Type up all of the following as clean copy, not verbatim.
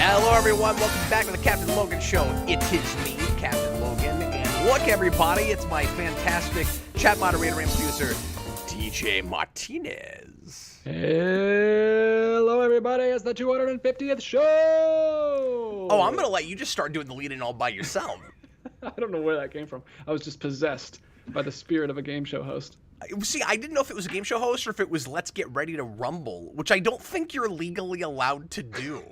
Hello, everyone. Welcome back to the Captain Logan Show. It is me, Captain Logan. And look, everybody, it's my fantastic chat moderator and producer, DJ Martinez. Hello, everybody. It's the 250th show. Oh, I'm going to let you just start doing the lead-in all by yourself. I don't know where that came from. I was just possessed by the spirit of a game show host. See, I didn't know if it was a game show host or if it was Let's Get Ready to Rumble, which I don't think you're legally allowed to do.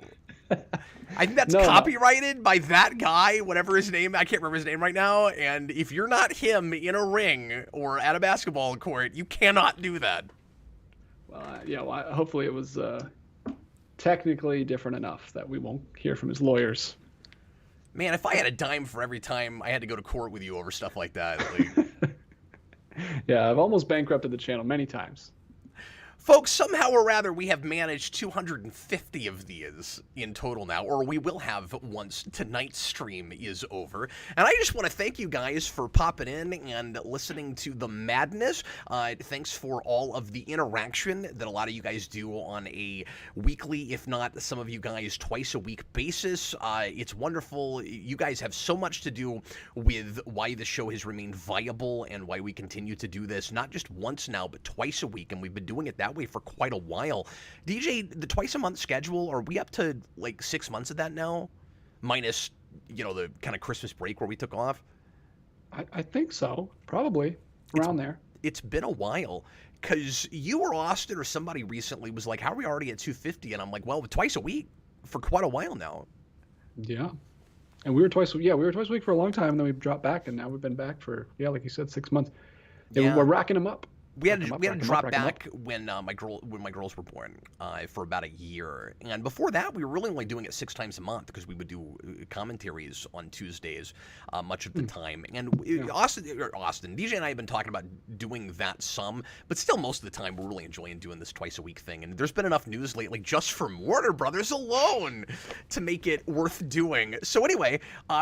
I think that's copyrighted by that guy, whatever his name, I can't remember his name right now, and if you're not him in a ring or at a basketball court, you cannot do that. Well, hopefully it was technically different enough that we won't hear from his lawyers. Man, if I had a dime for every time I had to go to court with you over stuff like that. Like... Yeah, I've almost bankrupted the channel many times. Folks, somehow or rather, we have managed 250 of these in total now, or we will have once tonight's stream is over. And I just want to thank you guys for popping in and listening to the madness. Thanks for all of the interaction that a lot of you guys do on a weekly, if not some of you guys twice a week basis. It's wonderful. You guys have so much to do with why the show has remained viable and why we continue to do this, not just once now, but twice a week. And we've been doing it that way for quite a while. DJ, the twice a month schedule, are we up to like 6 months of that now? Minus, the kind of Christmas break where we took off? I think so. Probably around there. It's been a while because you or Austin or somebody recently was like, how are we already at 250? And I'm like, well, twice a week for quite a while now. Yeah. And we were twice a week for a long time, and then we dropped back, and now we've been back for, like you said, 6 months. Yeah. We're racking them up. We had to drop back when my girls were born for about a year, and before that we were really only doing it 6 times a month because we would do commentaries on Tuesdays much of the time. And Austin, DJ and I have been talking about doing that some, but still most of the time we're really enjoying doing this twice a week thing. And there's been enough news lately just from Warner Brothers alone to make it worth doing. So anyway,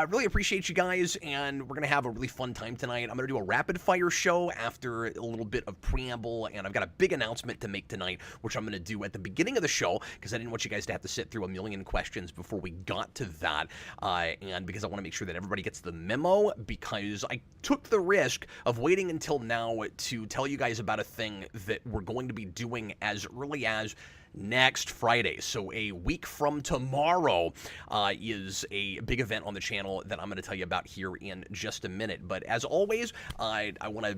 really appreciate you guys, and we're gonna have a really fun time tonight. I'm gonna do a rapid fire show after a little bit of preamble, and I've got a big announcement to make tonight, which I'm going to do at the beginning of the show, because I didn't want you guys to have to sit through a million questions before we got to that, and because I want to make sure that everybody gets the memo, because I took the risk of waiting until now to tell you guys about a thing that we're going to be doing as early as next Friday. So a week from tomorrow is a big event on the channel that I'm going to tell you about here in just a minute. But as always, I want to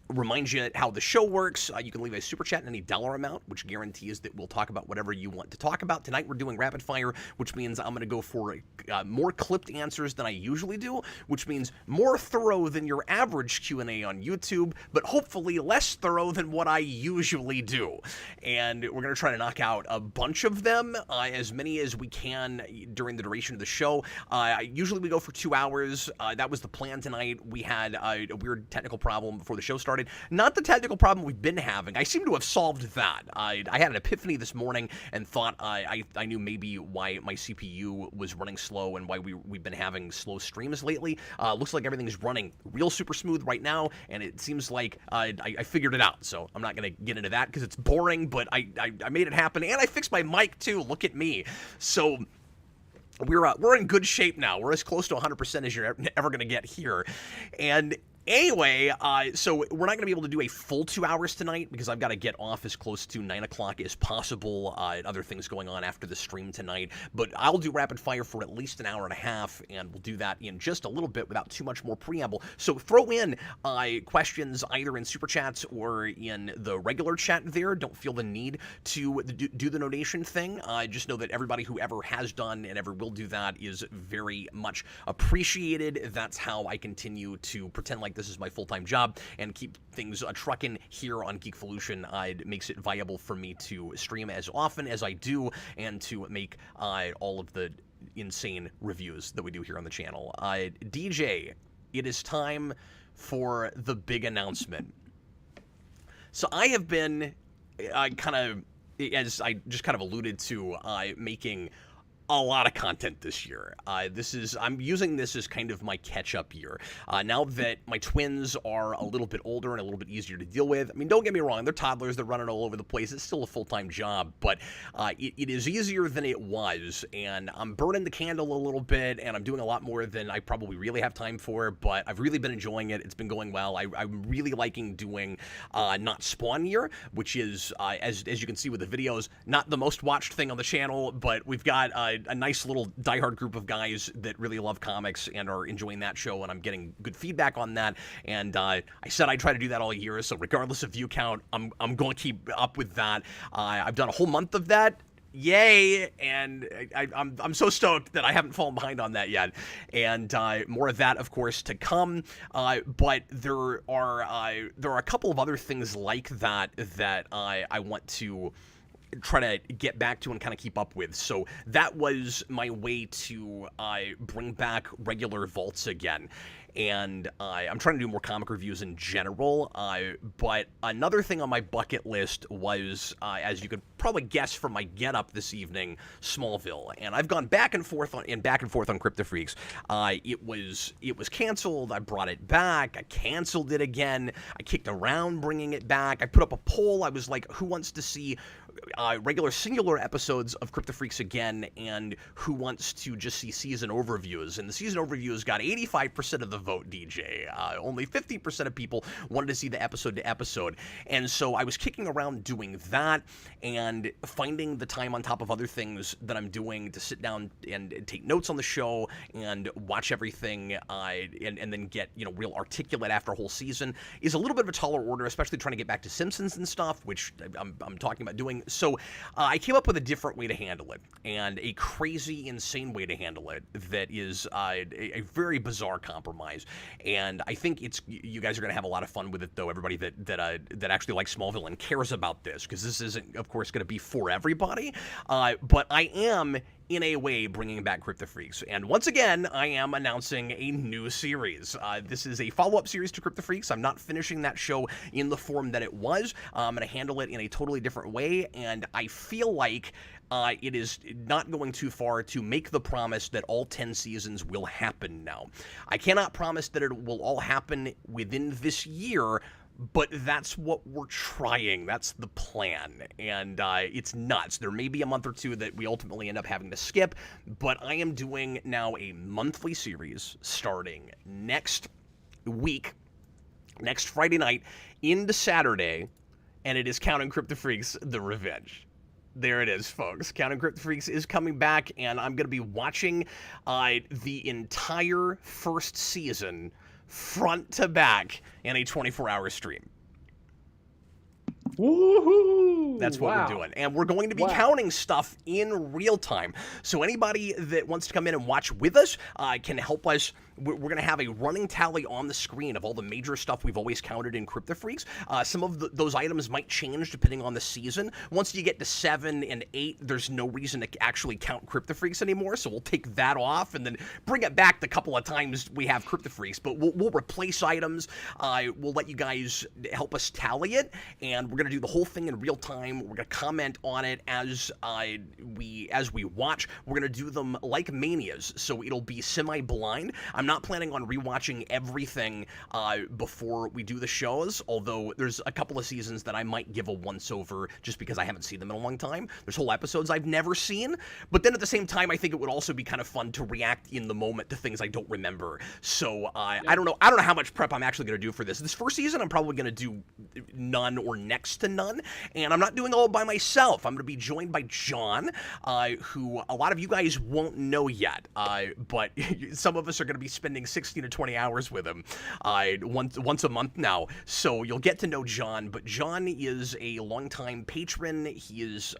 remind you how the show works. You can leave a super chat in any dollar amount, which guarantees that we'll talk about whatever you want to talk about. Tonight we're doing rapid fire, which means I'm going to go for more clipped answers than I usually do, which means more thorough than your average Q&A on YouTube, but hopefully less thorough than what I usually do. And we're going to try to knock out a bunch of them, as many as we can during the duration of the show. Usually we go for 2 hours. That was the plan tonight. We had a weird technical problem before the show started. Not the technical problem we've been having. I seem to have solved that. I had an epiphany this morning and thought I knew maybe why my CPU was running slow and why we've been having slow streams lately. Looks like everything is running real super smooth right now, and it seems like I figured it out. So I'm not going to get into that because it's boring, but I made it happen, and I fixed my mic too. Look at me. So we're in good shape now. We're as close to 100% as you're ever going to get here. And anyway, so we're not going to be able to do a full 2 hours tonight because I've got to get off as close to 9 o'clock as possible. Other things going on after the stream tonight. But I'll do rapid fire for at least an hour and a half, and we'll do that in just a little bit without too much more preamble. So throw in questions either in Super Chats or in the regular chat there. Don't feel the need to do the donation thing. Just know that everybody who ever has done and ever will do that is very much appreciated. That's how I continue to pretend like this is my full-time job and keep things trucking here on Geekvolution. It makes it viable for me to stream as often as I do and to make all of the insane reviews that we do here on the channel. DJ, it is time for the big announcement. So I have been kind of, as I just kind of alluded to, making a lot of content this year. I'm using this as kind of my catch-up year. Now that my twins are a little bit older and a little bit easier to deal with, I mean, don't get me wrong, they're toddlers, they're running all over the place, it's still a full-time job, but it is easier than it was, and I'm burning the candle a little bit, and I'm doing a lot more than I probably really have time for, but I've really been enjoying it. It's been going well. I'm really liking doing Not Spawn Year, which is, as you can see with the videos, not the most watched thing on the channel, but we've got a nice little diehard group of guys that really love comics and are enjoying that show, and I'm getting good feedback on that. And I said I'd try to do that all year, so regardless of view count, I'm going to keep up with that. I've done a whole month of that. Yay! And I'm so stoked that I haven't fallen behind on that yet. And more of that, of course, to come. But there are a couple of other things like that I want to try to get back to and kind of keep up with. So that was my way to bring back regular vaults again. And I'm trying to do more comic reviews in general, but another thing on my bucket list was, as you could probably guess from my get-up this evening, Smallville. And I've gone back and forth on CryptoFreaks. It was canceled. I brought it back. I canceled it again. I kicked around bringing it back. I put up a poll. I was like, who wants to see regular singular episodes of CryptoFreaks again, and who wants to just see season overviews? And the season overviews got 85% of the vote, DJ. Only 50% of people wanted to see the episode to episode. And so I was kicking around doing that and finding the time on top of other things that I'm doing to sit down and take notes on the show and watch everything and then get, real articulate after a whole season is a little bit of a taller order, especially trying to get back to Simpsons and stuff, which I'm talking about doing. So I came up with a different way to handle it, and a crazy, insane way to handle it that is a very bizarre compromise. And I think you guys are going to have a lot of fun with it, though, everybody that actually likes Smallville and cares about this, because this isn't, of course, going to be for everybody. But I am, in a way, bringing back CryptoFreaks. And once again, I am announcing a new series. This is a follow-up series to CryptoFreaks. I'm not finishing that show in the form that it was. I'm going to handle it in a totally different way, and I feel like it is not going too far to make the promise that all 10 seasons will happen now. I cannot promise that it will all happen within this year, but that's what we're trying. That's the plan. And it's nuts. There may be a month or two that we ultimately end up having to skip, but I am doing now a monthly series starting next week, next Friday night into Saturday, and it is Counting CryptoFreaks: The Revenge. There it is, folks. Counting CryptoFreaks is coming back, and I'm going to be watching the entire first season front to back in a 24-hour stream. Woohoo! That's what we're doing. And we're going to be counting stuff in real time. So anybody that wants to come in and watch with us can help us. We're going to have a running tally on the screen of all the major stuff we've always counted in Crypto Freaks. Some of those items might change depending on the season. Once you get to 7 and 8, there's no reason to actually count Crypto Freaks anymore, so we'll take that off and then bring it back the couple of times we have Crypto Freaks. But we'll replace items. We'll let you guys help us tally it, and we're going to do the whole thing in real time. We're going to comment on it as we watch. We're going to do them like manias, so it'll be semi-blind. I'm not planning on rewatching everything before we do the shows, although there's a couple of seasons that I might give a once-over just because I haven't seen them in a long time. There's whole episodes I've never seen, but then at the same time, I think it would also be kind of fun to react in the moment to things I don't remember. So I don't know how much prep I'm actually going to do for this. This first season, I'm probably going to do none or next to none, and I'm not doing all by myself. I'm going to be joined by John, who a lot of you guys won't know yet, but some of us are going to be spending 16 to 20 hours with him once a month now, so you'll get to know John. But John is a longtime patron. He has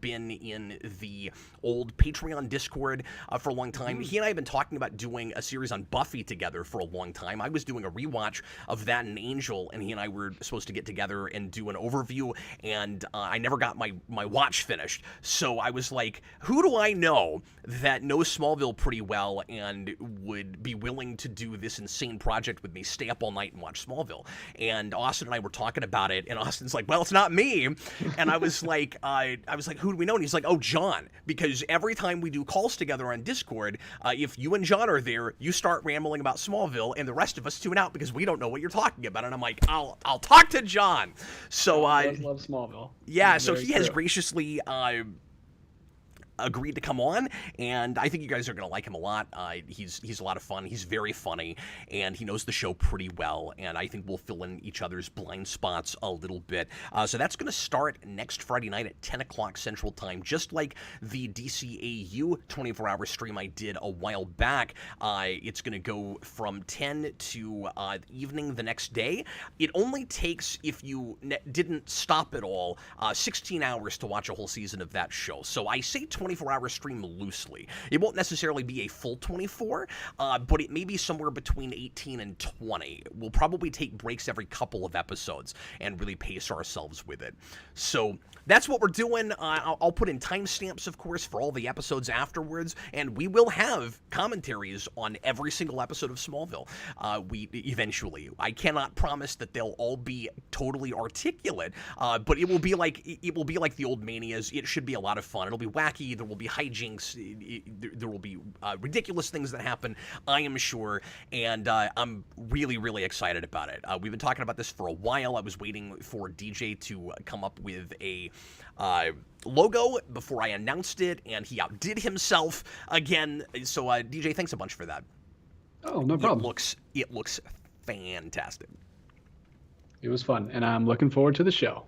been in the old Patreon Discord for a long time. He and I have been talking about doing a series on Buffy together for a long time. I was doing a rewatch of that and Angel, and he and I were supposed to get together and do an overview, and I never got my watch finished. So I was like, who do I know that knows Smallville pretty well and would be willing to do this insane project with me, stay up all night and watch Smallville? And Austin and I were talking about it, and Austin's like, well, it's not me. And I was like, who do we know? And he's like, oh, John, because every time we do calls together on Discord, if you and John are there, you start rambling about Smallville, and the rest of us tune out because we don't know what you're talking about. And I'm like, I'll talk to John. So I love Smallville. Yeah, so he has graciously agreed to come on, and I think you guys are going to like him a lot. He's a lot of fun. He's very funny, and he knows the show pretty well, and I think we'll fill in each other's blind spots a little bit. So that's going to start next Friday night at 10 o'clock Central Time, just like the DCAU 24-hour stream I did a while back. It's going to go from 10 to evening the next day. It only takes, if you didn't stop at all, 16 hours to watch a whole season of that show. So I say 24-hour stream loosely. It won't necessarily be a full 24, but it may be somewhere between 18 and 20. We'll probably take breaks every couple of episodes and really pace ourselves with it. So that's what we're doing. I'll put in timestamps, of course, for all the episodes afterwards, and we will have commentaries on every single episode of Smallville. Eventually. I cannot promise that they'll all be totally articulate, but it will be like the old manias. It should be a lot of fun. It'll be wacky. There will be hijinks. There will be ridiculous things that happen, I am sure, and I'm really, really excited about it. We've been talking about this for a while. I was waiting for DJ to come up with a logo before I announced it, and he outdid himself again. So DJ, thanks a bunch for that. Oh, no problem. It looks fantastic. It was fun, and I'm looking forward to the show.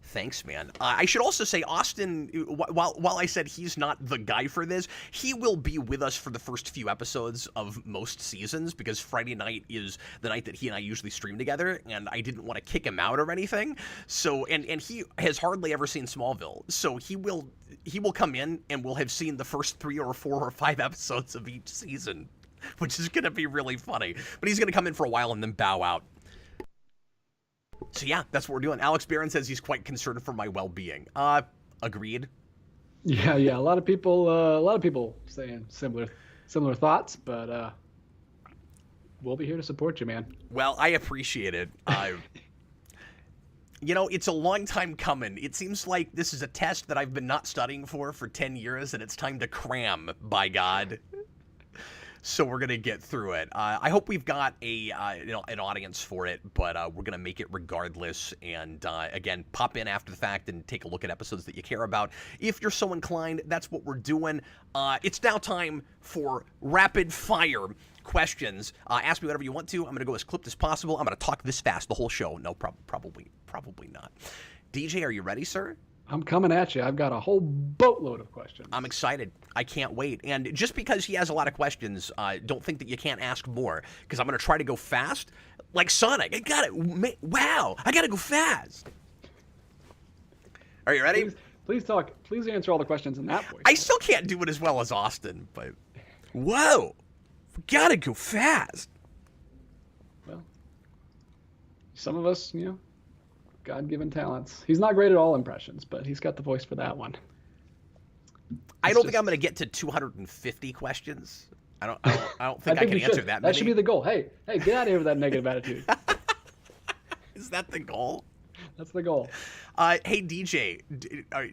Thanks, man. I should also say, Austin, while I said he's not the guy for this, he will be with us for the first few episodes of most seasons, because Friday night is the night that he and I usually stream together, and I didn't want to kick him out or anything. So, and he has hardly ever seen Smallville, so he will come in and will have seen the first 3 or 4 or 5 episodes of each season, which is going to be really funny. But he's going to come in for a while and then bow out. So yeah, that's what we're doing. Alex Barron says he's quite concerned for my well-being. Agreed. Yeah. A lot of people saying similar thoughts, but we'll be here to support you, man. Well, I appreciate it. It's a long time coming. It seems like this is a test that I've been not studying for 10 years, and it's time to cram, by God. So we're going to get through it. I hope we've got an audience for it, but we're going to make it regardless. And again, pop in after the fact and take a look at episodes that you care about. If you're so inclined, that's what we're doing. It's now time for rapid fire questions. Ask me whatever you want to. I'm going to go as clipped as possible. I'm going to talk this fast the whole show. No, probably not. DJ, are you ready, sir? I'm coming at you. I've got a whole boatload of questions. I'm excited. I can't wait. And just because he has a lot of questions, don't think that you can't ask more, because I'm going to try to go fast. Like Sonic. I got it. Wow. I got to go fast. Are you ready? Please talk. Please answer all the questions in that voice. I still can't do it as well as Austin, but whoa, we gotta go fast. Well, some of us, God-given talents. He's not great at all impressions, but he's got the voice for that one. I don't think I'm going to get to 250 questions. I don't think I can answer that many. That should be the goal. Hey, get out of here with that negative attitude. Is that the goal? That's the goal. Hey DJ,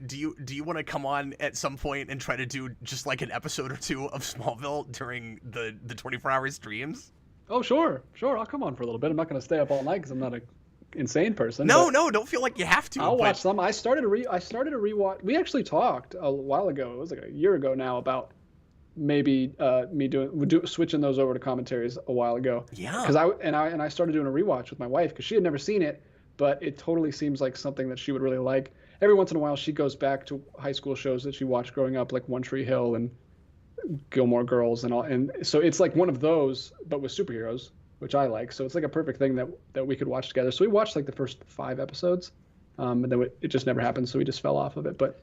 do you want to come on at some point and try to do just like an episode or two of Smallville during the 24-hour streams? Oh sure. I'll come on for a little bit. I'm not going to stay up all night because I'm not a insane person. No, don't feel like you have to. I'll watch some. I started to rewatch. We actually talked a while ago. It was like a year ago now about maybe me switching those over to commentaries a while ago. Yeah. Because I started doing a rewatch with my wife because she had never seen it, but it totally seems like something that she would really like. Every once in a while, she goes back to high school shows that she watched growing up, like One Tree Hill and Gilmore Girls and all. And so it's like one of those, but with superheroes, which I like. So it's like a perfect thing that we could watch together. So we watched like the first 5 episodes, and then it just never happened. So we just fell off of it. But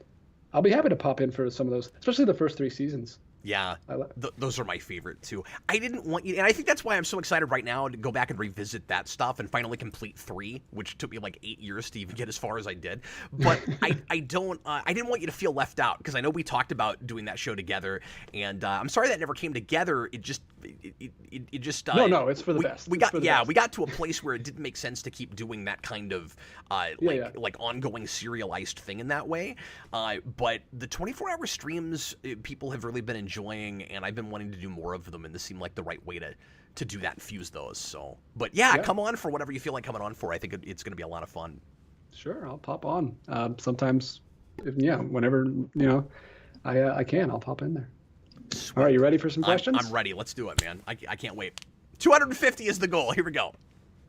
I'll be happy to pop in for some of those, especially the first 3 seasons. Yeah, those are my favorite too. I didn't want you, and I think that's why I'm so excited right now to go back and revisit that stuff and finally complete 3, which took me like 8 years to even get as far as I did. But I didn't want you to feel left out because I know we talked about doing that show together, and I'm sorry that never came together. It just no, it's for the best. We got to a place where it didn't make sense to keep doing that kind of like ongoing serialized thing in that way. But the 24-hour streams, people have really been enjoying, and I've been wanting to do more of them, and this seemed like the right way to do that and fuse those. So, but yeah, come on for whatever you feel like coming on for. I think it's going to be a lot of fun. Sure, I'll pop on. Sometimes, whenever I can, I'll pop in there. Sweet. All right, you ready for some questions? I'm ready. Let's do it, man. I can't wait. 250 is the goal. Here we go.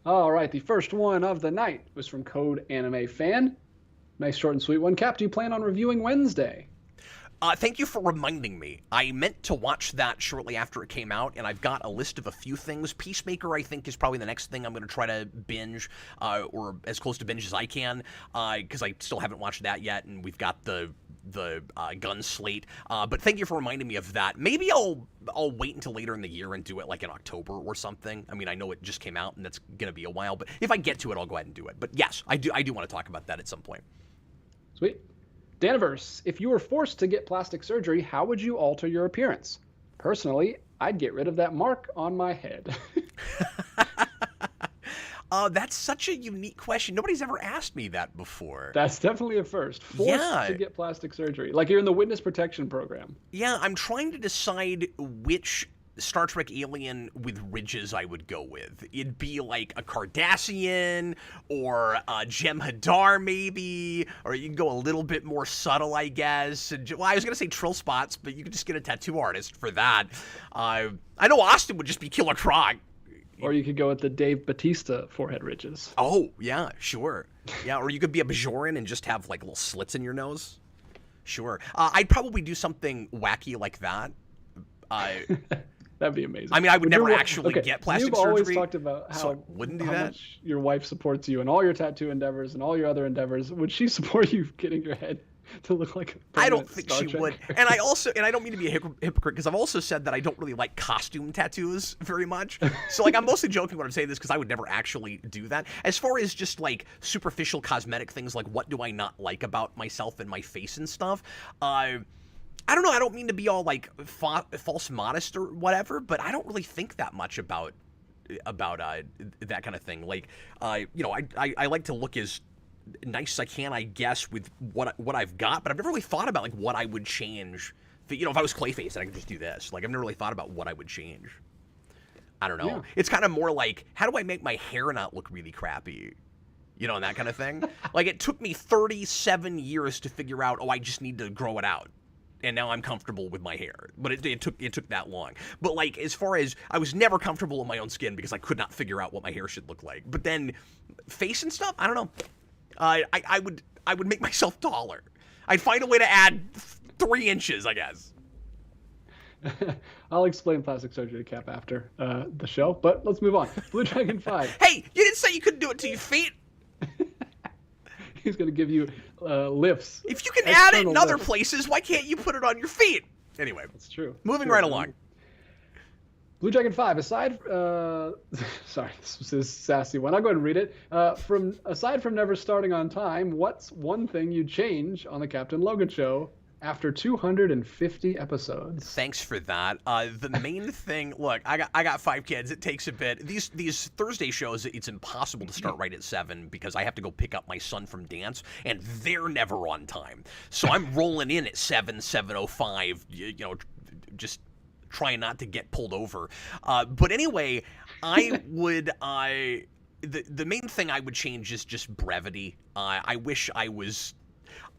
All right, the first one of the night was from Code Anime Fan. Nice, short, and sweet one. Cap, do you plan on reviewing Wednesday? Thank you for reminding me. I meant to watch that shortly after it came out, and I've got a list of a few things. Peacemaker, I think, is probably the next thing I'm going to try to binge, or as close to binge as I can, because I still haven't watched that yet, and we've got the gun slate. But thank you for reminding me of that. Maybe I'll wait until later in the year and do it like in October or something. I mean, I know it just came out, and that's going to be a while, but if I get to it, I'll go ahead and do it. But yes, I do want to talk about that at some point. Sweet. Daniverse, if you were forced to get plastic surgery, how would you alter your appearance? Personally, I'd get rid of that mark on my head. That's such a unique question. Nobody's ever asked me that before. That's definitely a first. Forced to get plastic surgery. Like you're in the witness protection program. Yeah, I'm trying to decide which Star Trek alien with ridges I would go with. It'd be like a Cardassian or a Jem'Hadar maybe, or you can go a little bit more subtle, I guess. Well, I was going to say Trill Spots, but you could just get a tattoo artist for that. I know Austin would just be Killer Croc. Or you could go with the Dave Bautista forehead ridges. Oh, yeah, sure. Yeah, or you could be a Bajoran and just have like little slits in your nose. Sure. I'd probably do something wacky like that. That'd be amazing. I mean, I would never actually get plastic surgery. You've always talked about how much your wife supports you in all your tattoo endeavors and all your other endeavors. Would she support you getting your head to look like a I don't think she would. And I don't mean to be a hypocrite, because I've also said that I don't really like costume tattoos very much. So like I'm mostly joking when I'm saying this, because I would never actually do that. As far as just like superficial cosmetic things, like what do I not like about myself and my face and stuff, I don't know. I don't mean to be all like false modest or whatever, but I don't really think that much about that kind of thing. Like, I like to look as nice as I can, I guess, with what I've got, but I've never really thought about like what I would change. If I was Clayface and I could just do this, like I've never really thought about what I would change. I don't know. Yeah. It's kind of more like, how do I make my hair not look really crappy? And that kind of thing. Like it took me 37 years to figure out, I just need to grow it out. And now I'm comfortable with my hair, but it took that long. But like, as far as I was never comfortable in my own skin because I could not figure out what my hair should look like. But then, face and stuff, I don't know. I would make myself taller. I'd find a way to add 3 inches, I guess. I'll explain plastic surgery to Cap after the show, but let's move on. Blue Dragon 5. Hey, you didn't say you couldn't do it to your feet. He's going to give you lifts. If you can add it in other lifts. places, why can't you put it on your feet? Anyway, That's true. Moving right along. Blue Dragon 5, aside sorry, this is a sassy one. I'll go ahead and read it. Aside from never starting on time, what's one thing you'd change on the Captain Logan show after 250 episodes? Thanks for that. The main thing, look, I got 5 kids. It takes a bit. These Thursday shows, it's impossible to start right at 7 because I have to go pick up my son from dance, and they're never on time. So I'm rolling in at 7:05. Just trying not to get pulled over. But anyway, the main thing I would change is just brevity. I wish I was...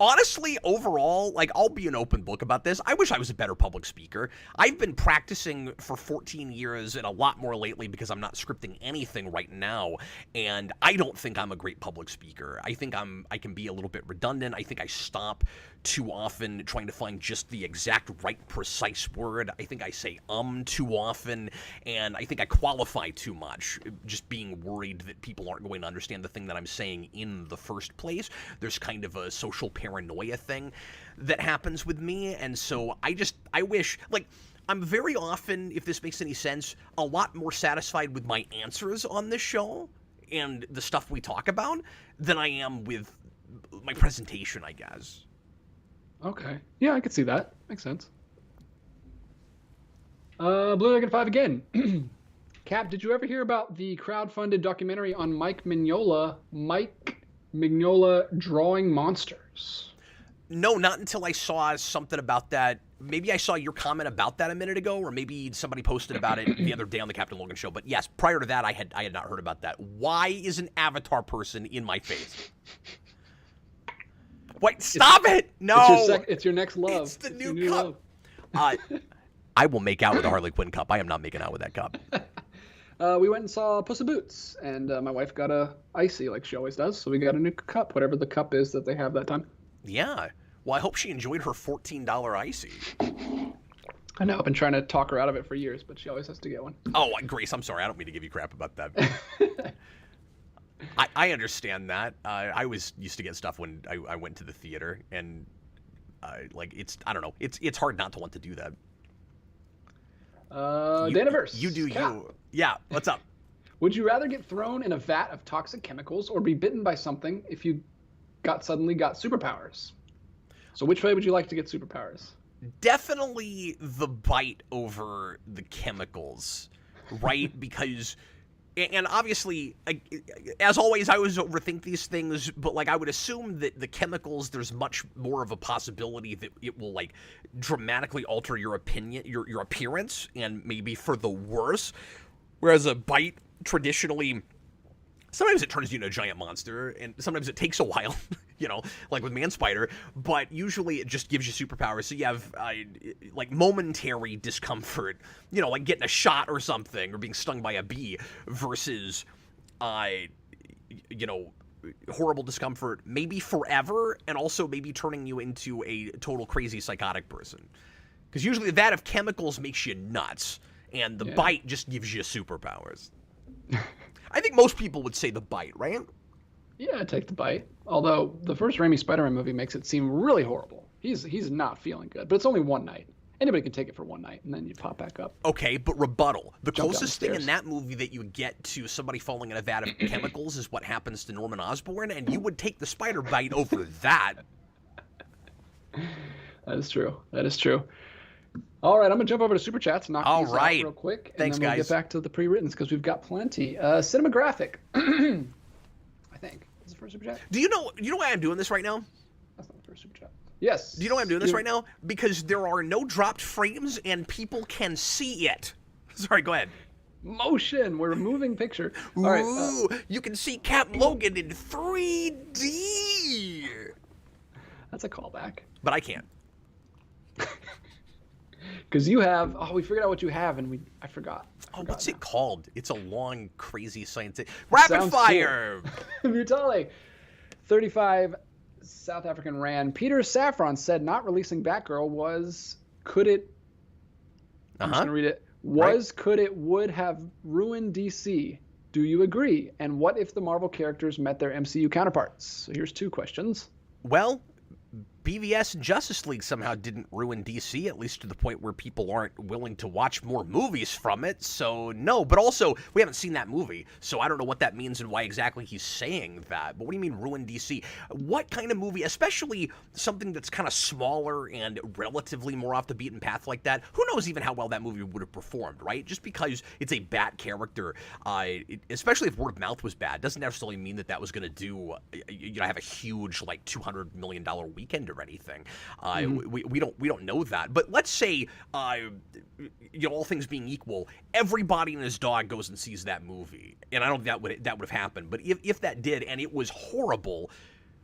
Honestly, overall, like, I'll be an open book about this. I wish I was a better public speaker. I've been practicing for 14 years and a lot more lately because I'm not scripting anything right now, and I don't think I'm a great public speaker. I think I can be a little bit redundant. I think I stop too often trying to find just the exact right precise word. I think I say too often, and I think I qualify too much, just being worried that people aren't going to understand the thing that I'm saying in the first place. There's kind of a social paranoia thing that happens with me, and so I wish, like, I'm very often, if this makes any sense, a lot more satisfied with my answers on this show and the stuff we talk about than I am with my presentation, I guess. Okay. Yeah, I could see that. Makes sense. Blue Dragon 5 again. Cap, did you ever hear about the crowdfunded documentary on Mike Mignola drawing monsters? No, not until I saw something about that. Maybe I saw your comment about that a minute ago, or maybe somebody posted about it the other day on the Captain Logan show. But yes, prior to that, I had not heard about that. Why is an avatar person in my face? Wait, stop it! No! It's your next love. It's the new cup. I will make out with the Harley Quinn cup. I am not making out with that cup. We went and saw Puss in Boots, and my wife got a icy like she always does, so we got a new cup, whatever the cup is that they have that time. Yeah. Well, I hope she enjoyed her $14 icy. I know. I've been trying to talk her out of it for years, but she always has to get one. Oh, Grace, I'm sorry. I don't mean to give you crap about that. I understand that. I was used to get stuff when I went to the theater, and I don't know. It's hard not to want to do that. Danaverse. You do Cap. you. Yeah, what's up? Would you rather get thrown in a vat of toxic chemicals or be bitten by something if you suddenly got superpowers? So which way would you like to get superpowers? Definitely the bite over the chemicals, right? Because, and obviously, as always, I always overthink these things, but like I would assume that the chemicals, there's much more of a possibility that it will like dramatically alter your opinion, your appearance, and maybe for the worse. Whereas a bite traditionally, sometimes it turns you into a giant monster, and sometimes it takes a while, like with Man Spider, but usually it just gives you superpowers. So you have like momentary discomfort, like getting a shot or something, or being stung by a bee, versus, horrible discomfort, maybe forever, and also maybe turning you into a total crazy psychotic person. Because usually that of chemicals makes you nuts, and the bite just gives you superpowers. I think most people would say the bite, right? Yeah, I'd take the bite. Although the first Raimi Spider-Man movie makes it seem really horrible. He's not feeling good, but it's only one night. Anybody can take it for one night, and then you pop back up. Okay, but rebuttal. The closest thing in that movie that you get to somebody falling in a vat of chemicals is what happens to Norman Osborn, and you would take the spider bite over that. That is true. That is true. All right, I'm going to jump over to Super Chats and knock these out real quick. Thanks, and then we'll get back to the pre-writtens because we've got plenty. Cinematographic, I think. Is the first Super Chat? Do you know why I'm doing this right now? That's not the first Super Chat. Yes. Do you know why I'm doing this right now? Because there are no dropped frames and people can see it. Sorry, go ahead. Motion. We're moving picture. Ooh, all right, you can see Cap Logan in 3D. That's a callback. But I can't. Because you have, we figured out what you have, and I forgot. What's it called? It's a long, crazy scientific. Rapid fire! Cool. Mutale, 35 South African Rand. Peter Saffron said not releasing Batgirl was, could it, I'm just going to read it, would have ruined DC. Do you agree? And what if the Marvel characters met their MCU counterparts? So here's 2 questions. Well, BVS and Justice League somehow didn't ruin DC, at least to the point where people aren't willing to watch more movies from it. So, no. But also, we haven't seen that movie, so I don't know what that means and why exactly he's saying that. But what do you mean ruin DC? What kind of movie, especially something that's kind of smaller and relatively more off the beaten path like that, who knows even how well that movie would have performed, right? Just because it's a bad character, especially if word of mouth was bad, doesn't necessarily mean that was going to do, have a huge, like, $200 million weekend or anything. We don't know that. But let's say, all things being equal, everybody and his dog goes and sees that movie, and I don't think that would have happened. But if that did, and it was horrible,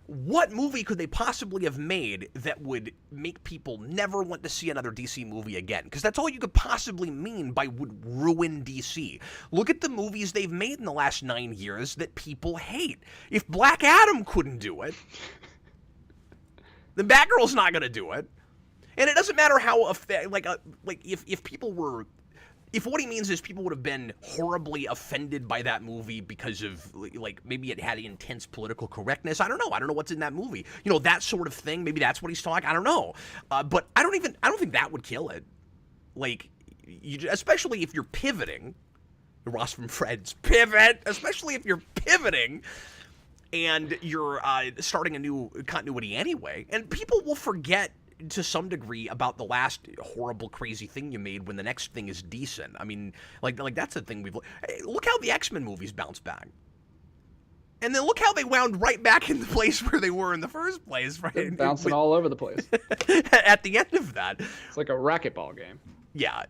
what movie could they possibly have made that would make people never want to see another DC movie again? Because that's all you could possibly mean by would ruin DC. Look at the movies they've made in the last 9 years that people hate. If Black Adam couldn't do it, then Batgirl's not going to do it. And it doesn't matter how, if people were, if what he means is people would have been horribly offended by that movie because of, like, maybe it had intense political correctness. I don't know. I don't know what's in that movie. That sort of thing. Maybe that's what he's talking. I don't know. But I don't think that would kill it. Like, especially if you're pivoting. Ross from Fred's pivot. Especially if you're pivoting and you're starting a new continuity anyway. And people will forget to some degree about the last horrible, crazy thing you made when the next thing is decent. I mean, like that's the thing look how the X-Men movies bounced back. And then look how they wound right back in the place where they were in the first place, right? They're bouncing all over the place. At the end of that. It's like a racquetball game. Yeah.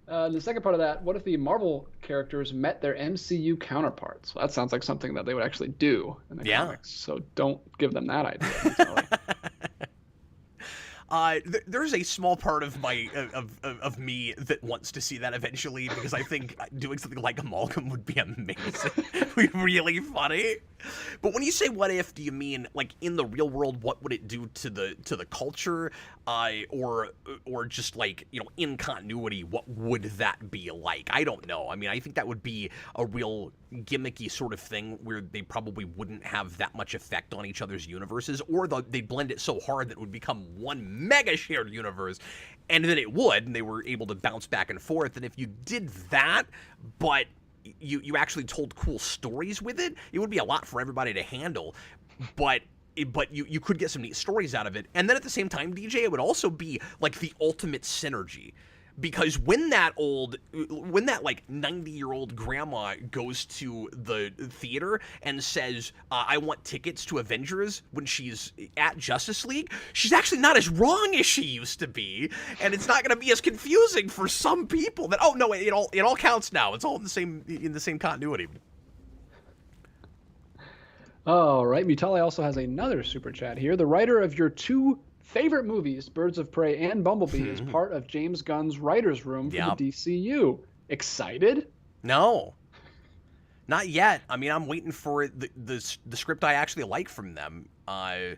The second part of that, what if the Marvel characters met their MCU counterparts? Well, that sounds like something that they would actually do in the comics. So don't give them that idea. There's a small part of my of me that wants to see that eventually, because I think doing something like Amalgam would be amazing. Would be really funny. But when you say what if, do you mean like in the real world, what would it do to the culture, or just like, in continuity, what would that be like? I don't know. I mean, I think that would be a real gimmicky sort of thing where they probably wouldn't have that much effect on each other's universes, or they'd blend it so hard that it would become one mega shared universe, and then it would, and they were able to bounce back and forth. And if you did that, but you actually told cool stories with it, it would be a lot for everybody to handle. But you could get some neat stories out of it. And then at the same time, DJ, it would also be like the ultimate synergy. Because when that like 90-year-old grandma goes to the theater and says, I want tickets to Avengers when she's at Justice League, she's actually not as wrong as she used to be. And it's not going to be as confusing for some people that, oh, no, it all counts now. It's all in the same continuity. All right. Mutali also has another super chat here. The writer of your 2 favorite movies, Birds of Prey and Bumblebee, is part of James Gunn's writer's room for the DCU. Excited? No. Not yet. I mean, I'm waiting for the script I actually like from them. I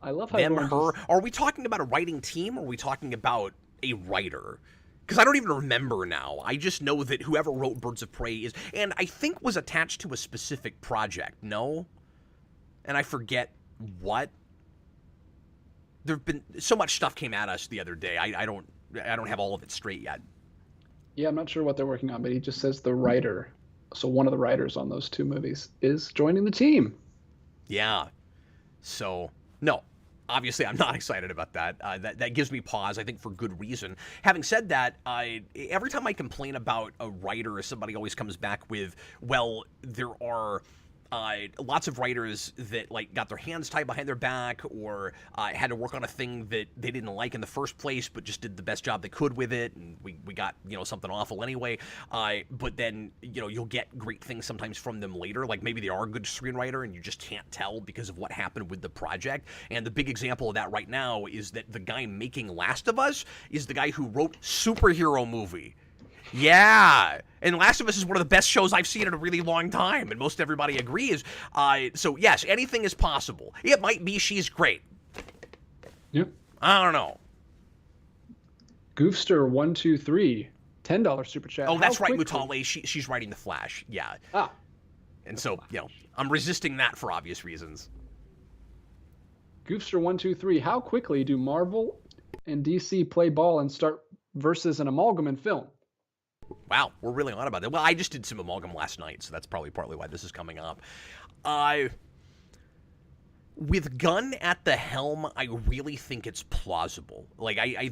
love how her. Are we talking about a writing team, or are we talking about a writer? Because I don't even remember now. I just know that whoever wrote Birds of Prey is, and I think was attached to a specific project. No? And I forget what. There've been so much stuff came at us the other day. I don't have all of it straight yet. Yeah, I'm not sure what they're working on, but he just says the writer. So one of the writers on those 2 movies is joining the team. Yeah. So no, obviously I'm not excited about that. That gives me pause, I think, for good reason. Having said that, every time I complain about a writer, somebody always comes back with, well, there are lots of writers that like got their hands tied behind their back, or had to work on a thing that they didn't like in the first place, but just did the best job they could with it, and we got something awful anyway. But then you'll get great things sometimes from them later. Like maybe they are a good screenwriter, and you just can't tell because of what happened with the project. And the big example of that right now is that the guy making Last of Us is the guy who wrote Superhero Movie. Yeah, and Last of Us is one of the best shows I've seen in a really long time, and most everybody agrees. So yes, anything is possible. It might be she's great. Yep. I don't know. Goofster123 $10 super chat. Oh, that's How right, quickly- Mutale. She's writing the Flash. Yeah. Ah, And so, I'm resisting that for obvious reasons. Goofster123. How quickly do Marvel and DC play ball and start versus an amalgam in film? Wow, we're really on about that. Well, I just did some amalgam last night, so that's probably partly why this is coming up. With Gunn at the helm, I really think it's plausible. Like, I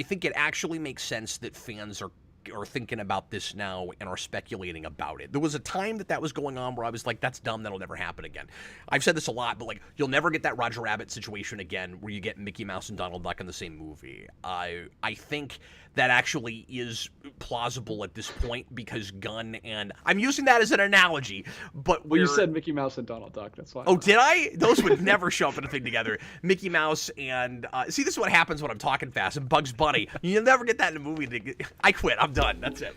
think it actually makes sense that fans are thinking about this now and are speculating about it. There was a time that was going on where I was like, that's dumb, that'll never happen again. I've said this a lot, but like, you'll never get that Roger Rabbit situation again where you get Mickey Mouse and Donald Duck in the same movie. I think that actually is plausible at this point because Gunn and I'm using that as an analogy, but well, you said Mickey Mouse and Donald Duck. That's why. Oh, did I? Those would never show up in a thing together. Mickey Mouse and see, this is what happens when I'm talking fast. And Bugs Bunny. You'll never get that in a movie. I quit. I'm done. That's it.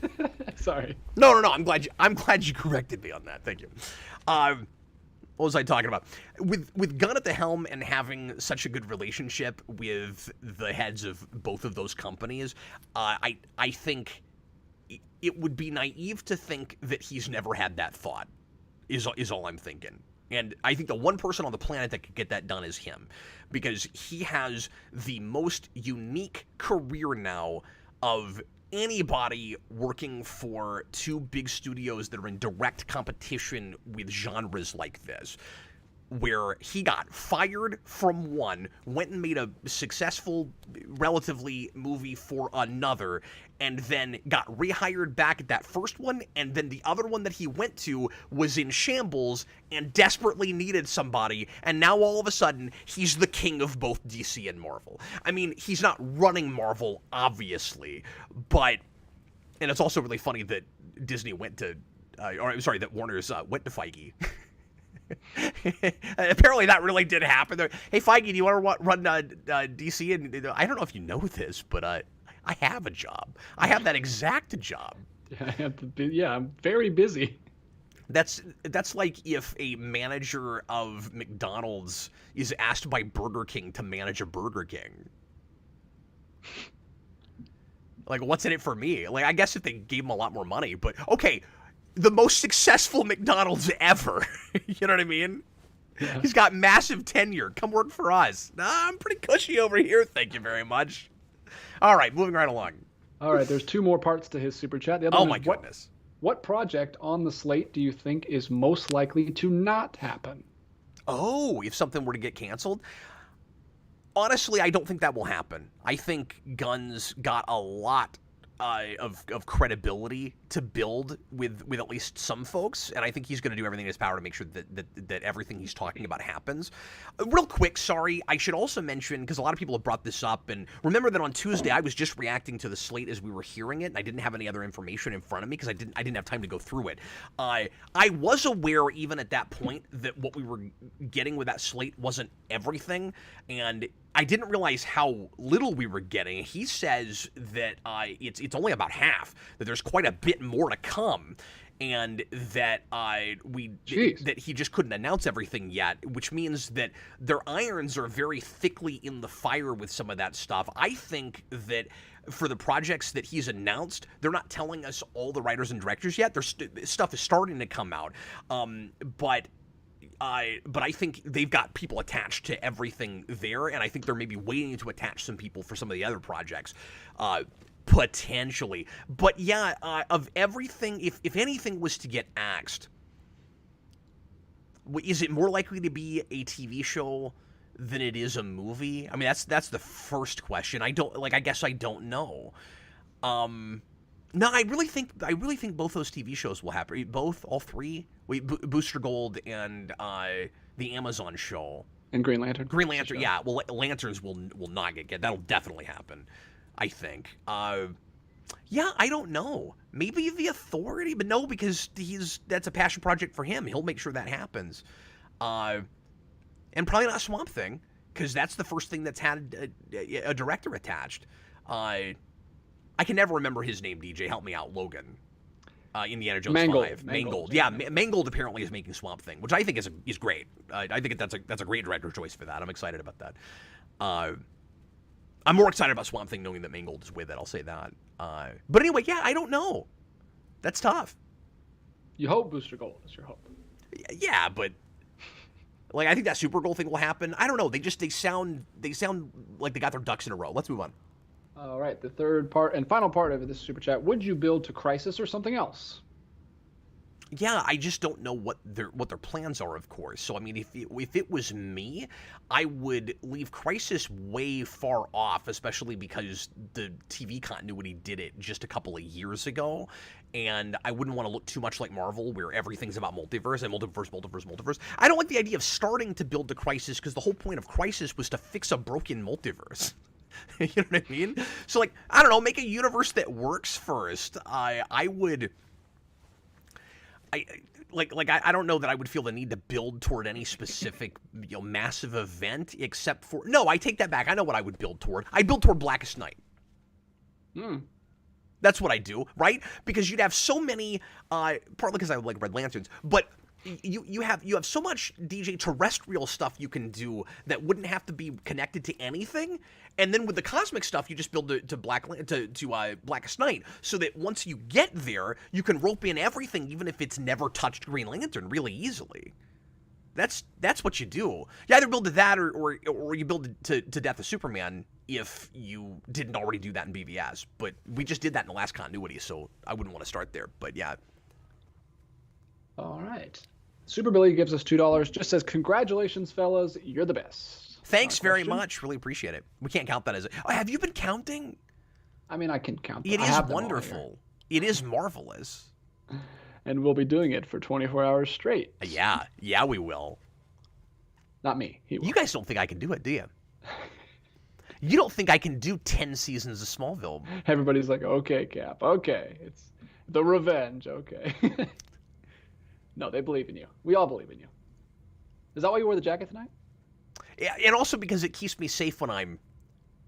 Sorry. No. I'm glad you corrected me on that. Thank you. What was I talking about? With Gunn at the helm and having such a good relationship with the heads of both of those companies, I think it would be naive to think that he's never had that thought, is all I'm thinking. And I think the one person on the planet that could get that done is him, because he has the most unique career now of anybody working for two big studios that are in direct competition with genres like this, where he got fired from one, went and made a successful, relatively movie for another, and then got rehired back at that first one, and then the other one that he went to was in shambles and desperately needed somebody, and now all of a sudden, he's the king of both DC and Marvel. I mean, he's not running Marvel, obviously, but, and it's also really funny that Disney went to, that Warner's went to Feige. Apparently that really did happen. Hey, Feige, do you want to run DC? And I don't know if you know this, but I have a job. I have that exact job. Yeah, I'm very busy. That's like if a manager of McDonald's is asked by Burger King to manage a Burger King. Like, what's in it for me? Like, I guess if they gave him a lot more money, but okay. The most successful McDonald's ever. You know what I mean? Yeah. He's got massive tenure. Come work for us. Nah, I'm pretty cushy over here. Thank you very much. All right, moving right along. All right, there's two more parts to his super chat. The other one my goodness. What project on the slate do you think is most likely to not happen? Oh, if something were to get canceled? Honestly, I don't think that will happen. I think Gunn's got a lot of credibility to build with at least some folks, and I think he's going to do everything in his power to make sure that everything he's talking about happens. Real quick, sorry, I should also mention, because a lot of people have brought this up, and remember that on Tuesday I was just reacting to the slate as we were hearing it, and I didn't have any other information in front of me because I didn't have time to go through it. I was aware even at that point that what we were getting with that slate wasn't everything, and I didn't realize how little we were getting. He says that it's only about half, that there's quite a bit more to come, and that that he just couldn't announce everything yet, which means that their irons are very thickly in the fire with some of that stuff. I think that for the projects that he's announced, they're not telling us all the writers and directors yet. Stuff is starting to come out, but I think they've got people attached to everything there, and I think they're maybe waiting to attach some people for some of the other projects, potentially. But yeah, of everything, if anything was to get axed, is it more likely to be a TV show than it is a movie? I mean, that's the first question. I guess I don't know. No, I really think both those TV shows will happen. All three. Booster Gold and the Amazon show. And Green Lantern. Green Lantern, yeah. Well, Lanterns will not get. That'll definitely happen, I think. Yeah, I don't know. Maybe the Authority, but no, because that's a passion project for him. He'll make sure that happens. And probably not Swamp Thing, because that's the first thing that's had a director attached. I can never remember his name, DJ. Help me out. Logan. Indiana Jones 5. Mangold. Yeah, Mangold apparently is making Swamp Thing, which I think is great. I think that's a great director choice for that. I'm excited about that. I'm more excited about Swamp Thing knowing that Mangold is with it. I'll say that. But anyway, yeah, I don't know. That's tough. You hope Booster Gold is your hope. Yeah, but like I think that Super Gold thing will happen. I don't know. They sound like they got their ducks in a row. Let's move on. All right, the third part and final part of this super chat. Would you build to Crisis or something else? Yeah, I just don't know what their plans are, of course. So I mean, if it was me, I would leave Crisis way far off, especially because the TV continuity did it just a couple of years ago, and I wouldn't want to look too much like Marvel, where everything's about multiverse and multiverse. I don't like the idea of starting to build the Crisis because the whole point of Crisis was to fix a broken multiverse. You know what I mean? So like, I don't know, make a universe that works first. I would. I don't know that I would feel the need to build toward any specific, massive event, except for... No, I take that back. I know what I would build toward. I'd build toward Blackest Night. That's what I do, right? Because you'd have so many, partly because I like Red Lanterns, but you have so much DJ terrestrial stuff you can do that wouldn't have to be connected to anything. And then with the cosmic stuff, you just build to Blackest Night, so that once you get there, you can rope in everything, even if it's never touched Green Lantern, really easily. That's what you do. You either build to that, or you build to Death of Superman if you didn't already do that in BVS. But we just did that in the last continuity, so I wouldn't want to start there. But yeah. All right. Super Billy gives us $2. Just says, "Congratulations, fellas, you're the best." Thanks very much. Really appreciate it. We can't count that as oh, have you been counting? I mean, I can count them. It is wonderful. It is marvelous. And we'll be doing it for 24 hours straight. Yeah, we will. Not me. He will. You guys don't think I can do it, do you? You don't think I can do 10 seasons of Smallville? Everybody's like, okay, Cap. Okay, it's the revenge. Okay. No, they believe in you. We all believe in you. Is that why you wore the jacket tonight? Yeah, and also because it keeps me safe when I'm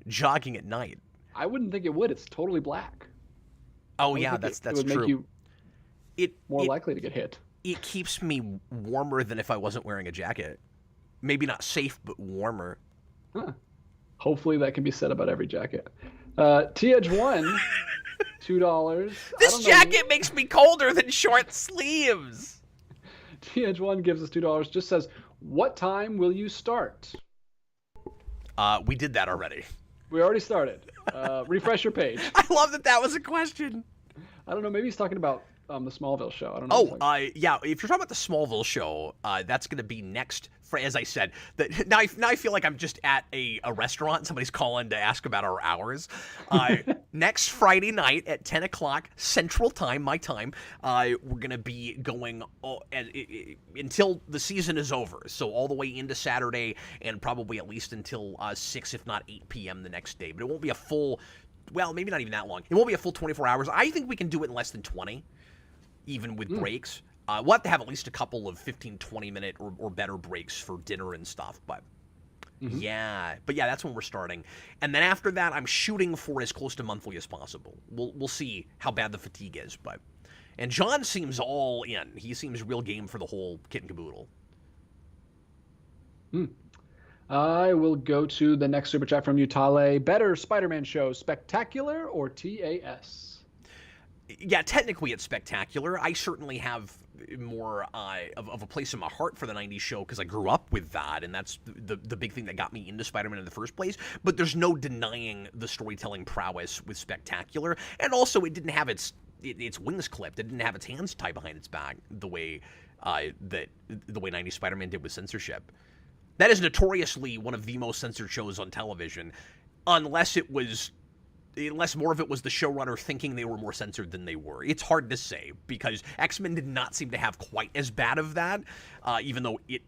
jogging at night. I wouldn't think it would. It's totally black. Oh yeah, that's it would true. Make you more likely to get hit. It keeps me warmer than if I wasn't wearing a jacket. Maybe not safe, but warmer. Huh. Hopefully that can be said about every jacket. T-Edge1, $2. This jacket makes me colder than short sleeves. T-Edge1 gives us $2. Just says, "What time will you start?" We did that already. We already started. Refresh your page. I love that was a question. I don't know. Maybe he's talking about the Smallville show. I don't know. Yeah. If you're talking about the Smallville show, that's going to be next. As I said, now I feel like I'm just at a restaurant. Somebody's calling to ask about our hours. Next Friday night at 10 o'clock Central Time, my time, we're going to be going until the season is over. So all the way into Saturday, and probably at least until 6, if not 8 p.m. the next day. But it won't be a full, well, maybe not even that long. It won't be a full 24 hours. I think we can do it in less than 20, even with breaks. We'll have to have at least a couple of 15, 20-minute or better breaks for dinner and stuff. But yeah, that's when we're starting. And then after that, I'm shooting for as close to monthly as possible. We'll see how bad the fatigue is. And John seems all in. He seems real game for the whole kit and caboodle. I will go to the next super chat from Utale. Better Spider-Man show, Spectacular or TAS? Yeah, technically it's Spectacular. I certainly have more of a place in my heart for the 90s show because I grew up with that, and that's the big thing that got me into Spider-Man in the first place. But there's no denying the storytelling prowess with Spectacular. And also, it didn't have its wings clipped. It didn't have its hands tied behind its back the way 90s Spider-Man did with censorship. That is notoriously one of the most censored shows on television, unless more of it was the showrunner thinking they were more censored than they were. It's hard to say, because X-Men did not seem to have quite as bad of that, even though it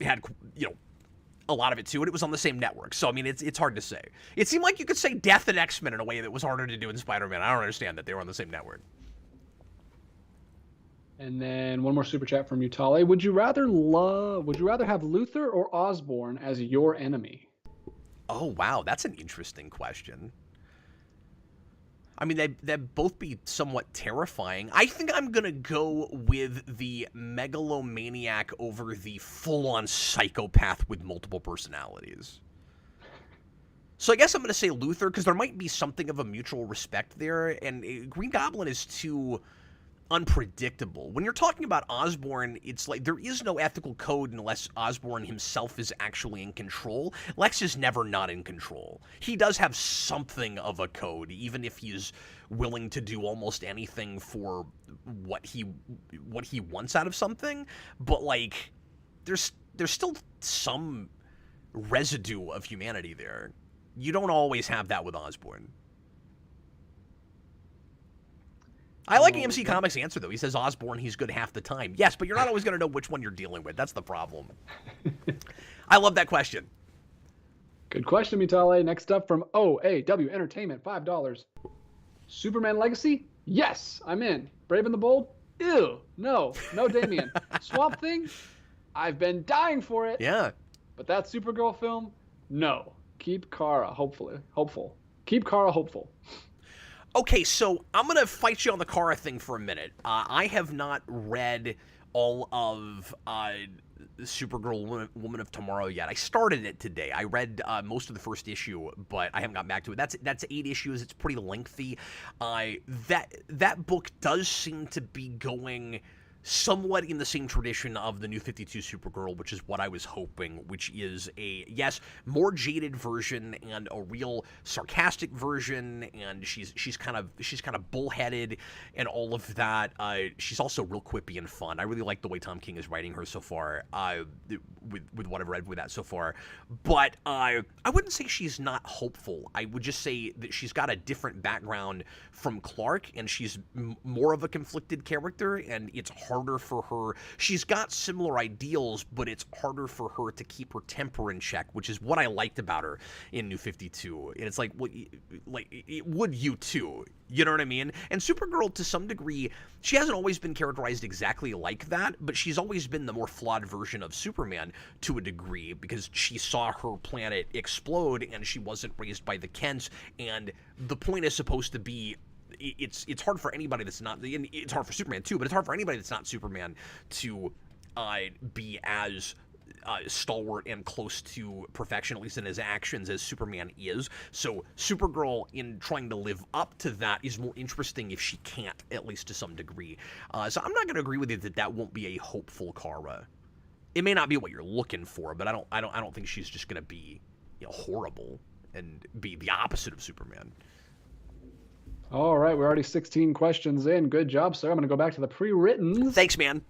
had, a lot of it too, and it was on the same network. So, I mean, it's hard to say. It seemed like you could say Death and X-Men in a way that was harder to do in Spider-Man. I don't understand that they were on the same network. And then one more super chat from Utale. Would you rather have Luthor or Osborn as your enemy? Oh, wow, that's an interesting question. I mean, they'd both be somewhat terrifying. I think I'm going to go with the megalomaniac over the full-on psychopath with multiple personalities. So I guess I'm going to say Luther because there might be something of a mutual respect there, and Green Goblin is too unpredictable. When you're talking about Osborn, it's like there is no ethical code unless Osborn himself is actually in control. Lex is never not in control. He does have something of a code, even if he's willing to do almost anything for what he wants out of something. But like, there's still some residue of humanity there. You don't always have that with Osborn. I like AMC Comics' answer, though. He says Osborn, he's good half the time. Yes, but you're not always going to know which one you're dealing with. That's the problem. I love that question. Good question, Mitale. Next up from OAW Entertainment, $5. Superman Legacy? Yes, I'm in. Brave and the Bold? Ew, no Damian. Swamp Thing? I've been dying for it. Yeah. But that Supergirl film? No. Keep Kara hopeful. Keep Kara hopeful. Okay, so I'm going to fight you on the Kara thing for a minute. I have not read all of Supergirl Woman of Tomorrow yet. I started it today. I read most of the first issue, but I haven't gotten back to it. That's 8 issues. It's pretty lengthy. That book does seem to be going somewhat in the same tradition of the New 52 Supergirl, which is what I was hoping, which is a, yes, more jaded version and a real sarcastic version, and she's kind of bullheaded and all of that. She's also real quippy and fun. I really like the way Tom King is writing her so far, with what I've read with that so far. But I wouldn't say she's not hopeful. I would just say that she's got a different background from Clark, and she's more of a conflicted character, and it's harder for her. She's got similar ideals, but it's harder for her to keep her temper in check, which is what I liked about her in New 52. And it's like, well, it would you too. You know what I mean? And Supergirl, to some degree, she hasn't always been characterized exactly like that, but she's always been the more flawed version of Superman to a degree, because she saw her planet explode and she wasn't raised by the Kents, and the point is supposed to be, it's hard for anybody that's not, it's hard for Superman too, but it's hard for anybody that's not Superman to be as stalwart and close to perfection, at least in his actions, as Superman is. So Supergirl, in trying to live up to that, is more interesting if she can't, at least to some degree. So I'm not going to agree with you that won't be a hopeful Kara. It may not be what you're looking for, but I don't think she's just going to be, horrible and be the opposite of Superman. All right, we're already 16 questions in. Good job, sir. I'm going to go back to the pre-writtens. Thanks, man.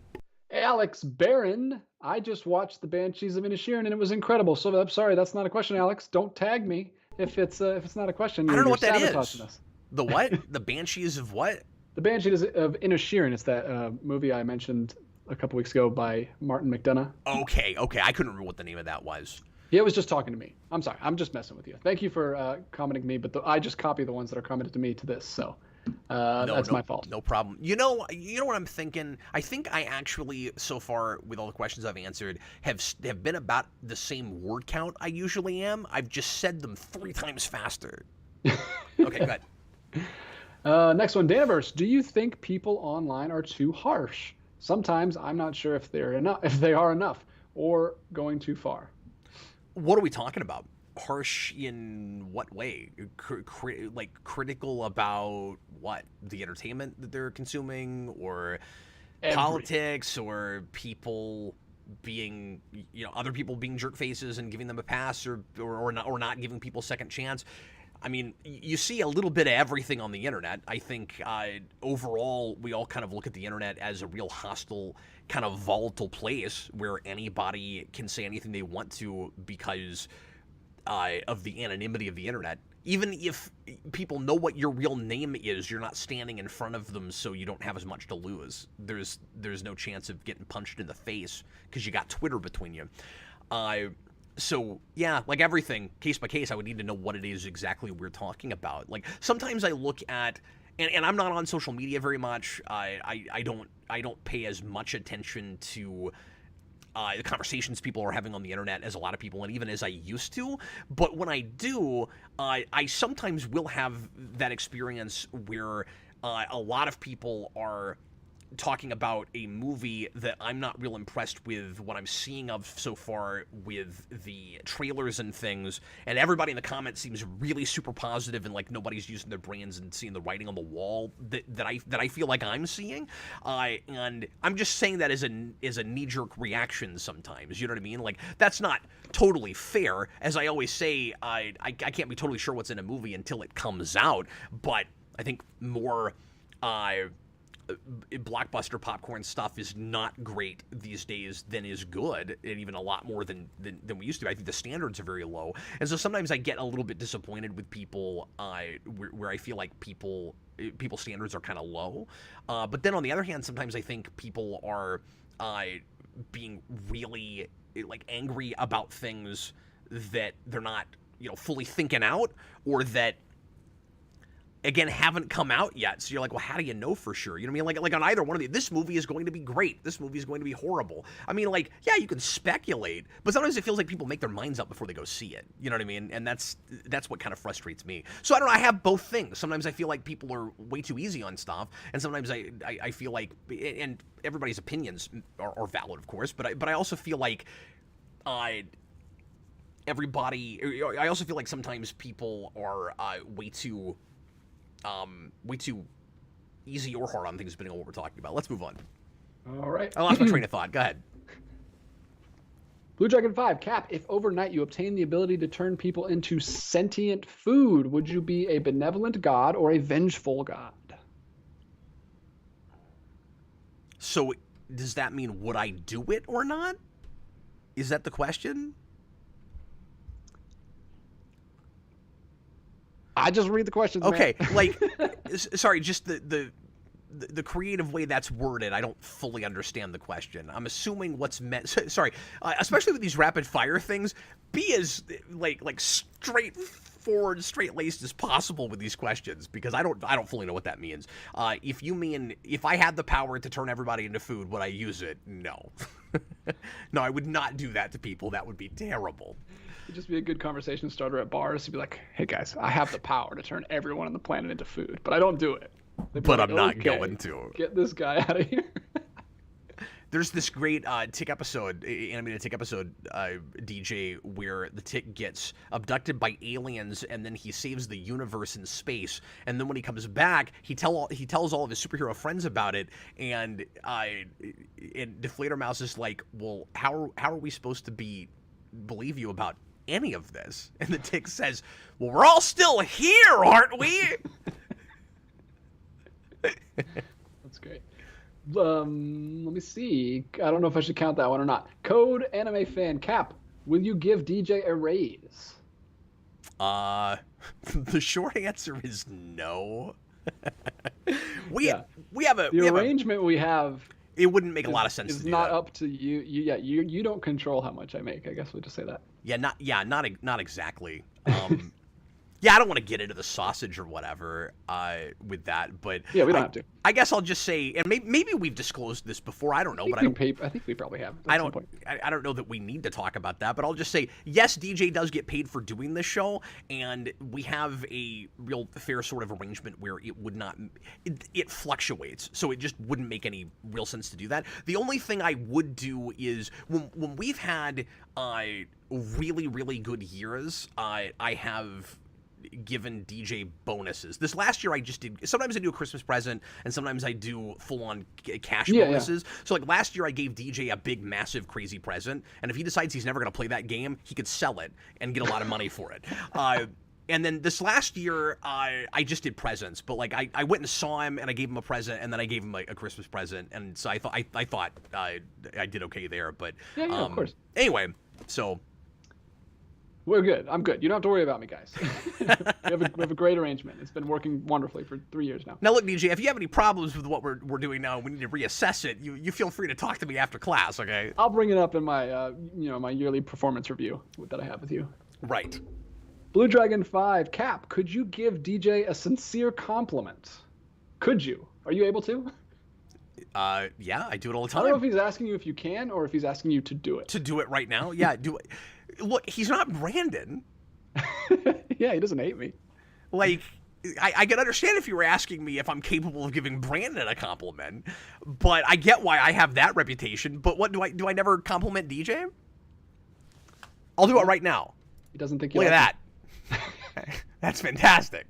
Alex Barron, I just watched the Banshees of Inisherin and it was incredible. So I'm sorry, that's not a question, Alex. Don't tag me if it's not a question. I don't know what that is. Us. The what? The Banshees of what? The Banshees of Inisherin. It's that movie I mentioned a couple weeks ago by Martin McDonough. Okay. I couldn't remember what the name of that was. He was just talking to me. I'm sorry. I'm just messing with you. Thank you for commenting to me, but I just copy the ones that are commented to me to this. So that's my fault. No problem. You know what I'm thinking? I think I actually, so far, with all the questions I've answered, have been about the same word count I usually am. I've just said them 3 times faster. Okay, good. Next one, Daniverse. Do you think people online are too harsh? Sometimes I'm not sure if they are enough, or going too far. What are we talking about? Harsh in what way? Critical about what? The entertainment that they're consuming, or politics, or people being, other people being jerk faces and giving them a pass, or not giving people a second chance? I mean, you see a little bit of everything on the internet. I think overall, we all kind of look at the internet as a real hostile, kind of volatile place where anybody can say anything they want to because of the anonymity of the internet. Even if people know what your real name is, you're not standing in front of them, so you don't have as much to lose. There's no chance of getting punched in the face because you got Twitter between you. So, yeah, like everything, case by case, I would need to know what it is exactly we're talking about. Like, sometimes I look at, and I'm not on social media very much. I don't pay as much attention to the conversations people are having on the internet as a lot of people, and even as I used to. But when I do, I sometimes will have that experience where a lot of people are talking about a movie that I'm not real impressed with what I'm seeing of so far with the trailers and things, and everybody in the comments seems really super positive and like nobody's using their brains and seeing the writing on the wall that I feel like I'm seeing. And I'm just saying that as a knee-jerk reaction sometimes. You know what I mean? Like, that's not totally fair. As I always say, I can't be totally sure what's in a movie until it comes out, but I think more blockbuster popcorn stuff is not great these days than is good, and even a lot more than we used to. I think the standards are very low, and so sometimes I get a little bit disappointed with people where I feel like people's standards are kind of low. But then on the other hand, sometimes I think people are being really like angry about things that they're not fully thinking out, or that again haven't come out yet. So you're like, well, how do you know for sure? You know what I mean? Like on either one of these, this movie is going to be great, this movie is going to be horrible. I mean, like, yeah, you can speculate, but sometimes it feels like people make their minds up before they go see it. You know what I mean? And that's what kind of frustrates me. So I don't know, I have both things. Sometimes I feel like people are way too easy on stuff, and sometimes I feel like, and everybody's opinions are valid, of course, but I also feel like everybody, I also feel like sometimes people are way too easy or hard on things depending on what we're talking about. Let's move on. All right. I lost my train of thought. Go ahead. Blue Dragon 5, Cap, if overnight you obtain the ability to turn people into sentient food, would you be a benevolent god or a vengeful god? So does that mean would I do it or not? Is that the question? I just read the questions. Okay, man. like, sorry, just the creative way that's worded, I don't fully understand the question. I'm assuming what's meant. Sorry, especially with these rapid fire things, be as like straightforward, straight-laced as possible with these questions, because I don't fully know what that means. If you mean if I had the power to turn everybody into food, would I use it? No, no, I would not do that to people. That would be terrible. It'd just be a good conversation starter at bars to be like, hey guys, I have the power to turn everyone on the planet into food, but I don't do it. But I'm not going to. Get this guy out of here. There's this great animated Tick episode, DJ, where the Tick gets abducted by aliens, and then he saves the universe in space. And then when he comes back, he tells all of his superhero friends about it. And Deflator Mouse is like, well, how are we supposed to believe you about any of this? And the Tick says, well, we're all still here, aren't we? That's great. Let me see. I don't know if I should count that one or not. Code Anime Fan, Cap, will you give DJ a raise? The short answer is no. We have the arrangement we have. It wouldn't make a lot of sense. It's to do not that. up to you. You don't control how much I make. I guess we'll just say that. Not exactly. Yeah, I don't want to get into the sausage or whatever with that, but yeah, we don't have to. I guess I'll just say, and maybe we've disclosed this before. I don't know, I think we probably have. I don't know that we need to talk about that, but I'll just say, yes, DJ does get paid for doing this show, and we have a real fair sort of arrangement where it would not, it fluctuates, so it just wouldn't make any real sense to do that. The only thing I would do is when we've had really, really good years, I have given DJ bonuses. This last year I just did, sometimes I do a Christmas present and sometimes I do full-on cash bonuses. Yeah. So like last year I gave DJ a big, massive, crazy present, and if he decides he's never going to play that game, he could sell it and get a lot of money for it. And then this last year, I just did presents, but like I went and saw him and I gave him a present, and then I gave him a Christmas present, and so I thought I did okay there. But yeah, of course. Anyway, so we're good. I'm good. You don't have to worry about me, guys. we have a great arrangement. It's been working wonderfully for 3 years now. Now, look, DJ, if you have any problems with what we're doing now, we need to reassess it. You feel free to talk to me after class, okay? I'll bring it up in my my yearly performance review that I have with you. Right. Blue Dragon 5, Cap, could you give DJ a sincere compliment? Could you? Are you able to? Yeah, I do it all the time. I don't know if he's asking you if you can or if he's asking you to do it. To do it right now? Yeah, do it. Look, he's not Brandon. Yeah, he doesn't hate me. Like, I can understand if you were asking me if I'm capable of giving Brandon a compliment, but I get why I have that reputation. But what do I never compliment DJ? I'll do it right now. He doesn't think you Look like at that. That's fantastic.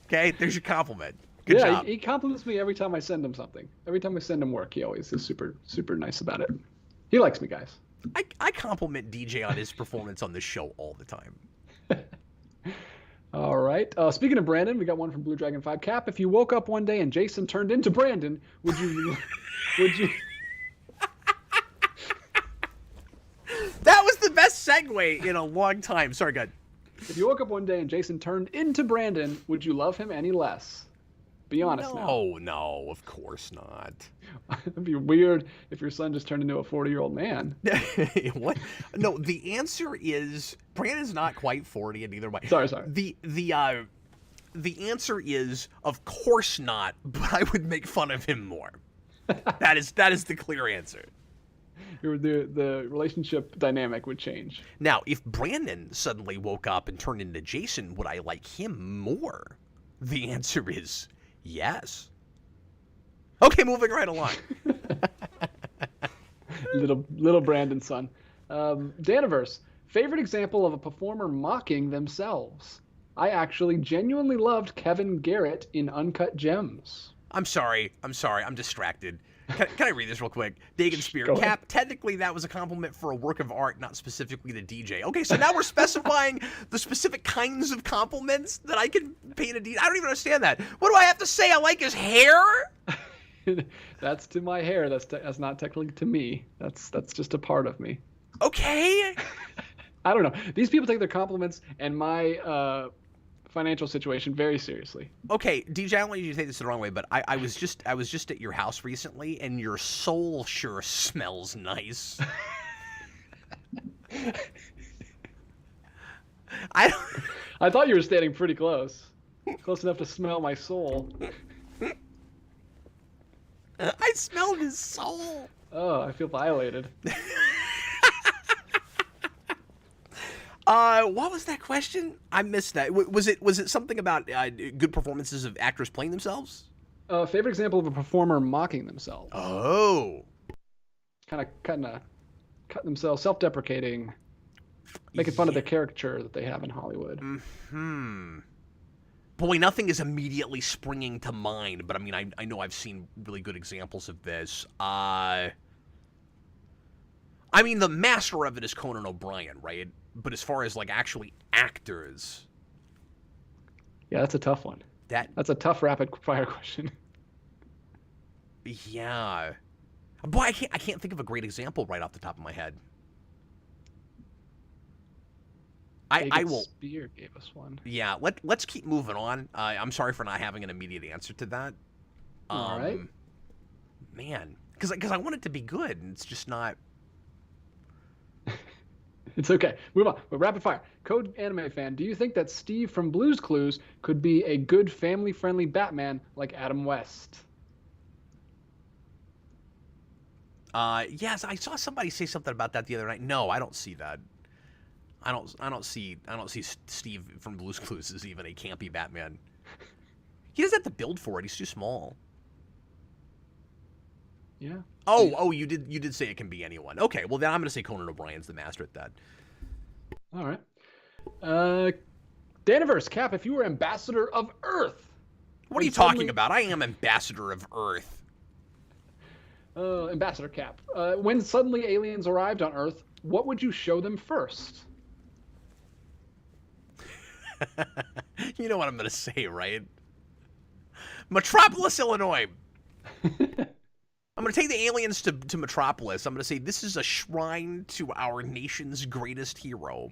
Okay, there's your compliment. Good job. He compliments me every time I send him something. Every time I send him work, he always is super, super nice about it. He likes me, guys. I compliment DJ on his performance on this show all the time. All right. Speaking of Brandon, we got one from Blue Dragon 5. Cap, if you woke up one day and Jason turned into Brandon, would you... That was the best segue in a long time. Sorry, go ahead. If you woke up one day and Jason turned into Brandon, would you love him any less? Be honest now. No, of course not. It'd be weird if your son just turned into a 40-year-old man. What? No, the answer is Brandon's not quite 40, and neither way. Sorry. The answer is of course not, but I would make fun of him more. That is the clear answer. The relationship dynamic would change. Now, if Brandon suddenly woke up and turned into Jason, would I like him more? The answer is yes. Okay, moving right along. little Brandon's son. Daniverse, favorite example of a performer mocking themselves. I actually genuinely loved Kevin Garrett in Uncut Gems. I'm sorry. I'm distracted. Can I read this real quick? Dagon Spear. Go ahead. Cap, technically that was a compliment for a work of art, not specifically to DJ. Okay, so now we're specifying the specific kinds of compliments that I can pay to DJ. I don't even understand that. What do I have to say? I like his hair? That's to my hair. That's not technically to me. That's just a part of me. Okay. I don't know. These people take their compliments and my financial situation very seriously. Okay, DJ, I don't want you to take this the wrong way, but I was just at your house recently, and your soul sure smells nice. I thought you were standing pretty close enough to smell my soul. I smelled his soul. Oh, I feel violated. What was that question? I missed that. Was it something about good performances of actors playing themselves? Favorite example of a performer mocking themselves. Oh. Kind of cutting themselves, self-deprecating, making fun of the caricature that they have in Hollywood. Boy, nothing is immediately springing to mind, but I mean, I know I've seen really good examples of this. I mean, the master of it is Conan O'Brien, right? But as far as, like, actually actors... Yeah, that's a tough one. That's a tough rapid-fire question. Yeah. Boy, I can't think of a great example right off the top of my head. I will... Spear gave us one. Yeah, let's keep moving on. I'm sorry for not having an immediate answer to that. All right. Man, because I want it to be good, and it's just not... It's okay. Move on. But rapid fire. Code Anime Fan, do you think that Steve from Blue's Clues could be a good family-friendly Batman like Adam West? Yes, I saw somebody say something about that the other night. No, I don't see that. I don't see Steve from Blue's Clues as even a campy Batman. He doesn't have to build for it. He's too small. Yeah. Oh, you did say it can be anyone. Okay, well then I'm gonna say Conan O'Brien's the master at that. All right. Daniverse, Cap, if you were ambassador of Earth. What are you talking about? I am ambassador of Earth. Ambassador Cap. When suddenly aliens arrived on Earth, what would you show them first? You know what I'm gonna say, right? Metropolis, Illinois. I'm going to take the aliens to Metropolis. I'm going to say, this is a shrine to our nation's greatest hero.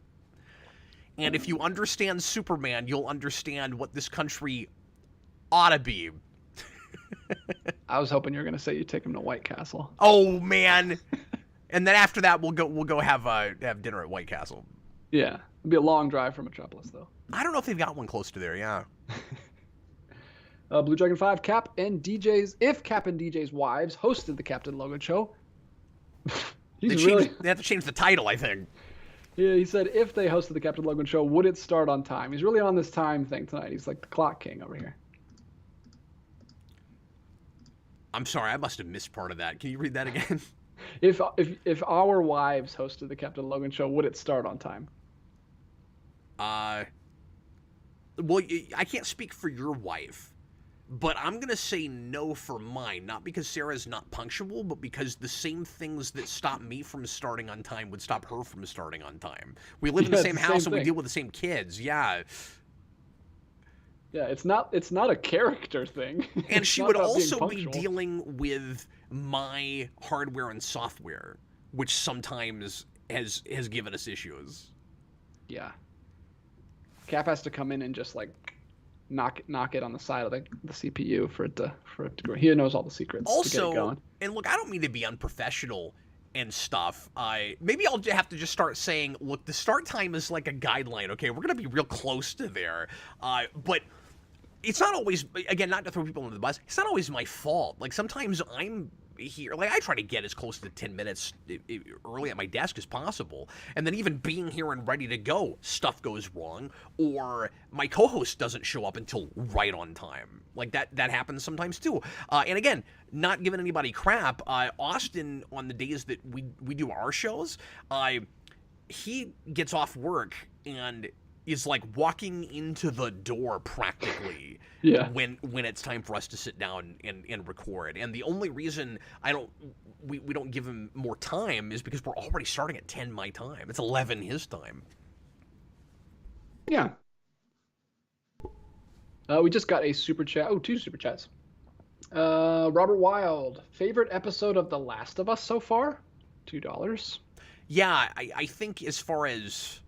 And if you understand Superman, you'll understand what this country ought to be. I was hoping you were going to say you take him to White Castle. Oh, man. And then after that, we'll go have dinner at White Castle. Yeah. It'd be a long drive from Metropolis, though. I don't know if they've got one close to there, yeah. Blue Dragon 5, Cap and DJ's wives hosted the Captain Logan show. They have to change the title, I think. Yeah, he said if they hosted the Captain Logan show, would it start on time? He's really on this time thing tonight. He's like the clock king over here. I'm sorry, I must have missed part of that. Can you read that again? If our wives hosted the Captain Logan show, would it start on time? Well, I can't speak for your wife, but I'm going to say no for mine, not because Sarah's not punctual, but because the same things that stop me from starting on time would stop her from starting on time. We live in the same house and we deal with the same kids. Yeah. Yeah, it's not a character thing. And she would also be dealing with my hardware and software, which sometimes has given us issues. Yeah. Cap has to come in and just like knock it on the side of the CPU for it to go. He knows all the secrets to get it going. And look, I don't mean to be unprofessional and stuff. Maybe I'll have to just start saying, look, the start time is like a guideline. Okay, we're gonna be real close to there, but it's not always. Again, not to throw people under the bus. It's not always my fault. Like sometimes I'm here, like I try to get as close to 10 minutes early at my desk as possible, and then even being here and ready to go, stuff goes wrong, or my co-host doesn't show up until right on time. Like that happens sometimes too. And again, not giving anybody crap, Austin, on the days that we do our shows, he gets off work and is like walking into the door practically when it's time for us to sit down and record. And the only reason we don't give him more time is because we're already starting at 10 my time. It's 11 his time. Yeah. We just got a super chat. Oh, 2 super chats. Robert Wild, favorite episode of The Last of Us so far? $2. Yeah, I think as far as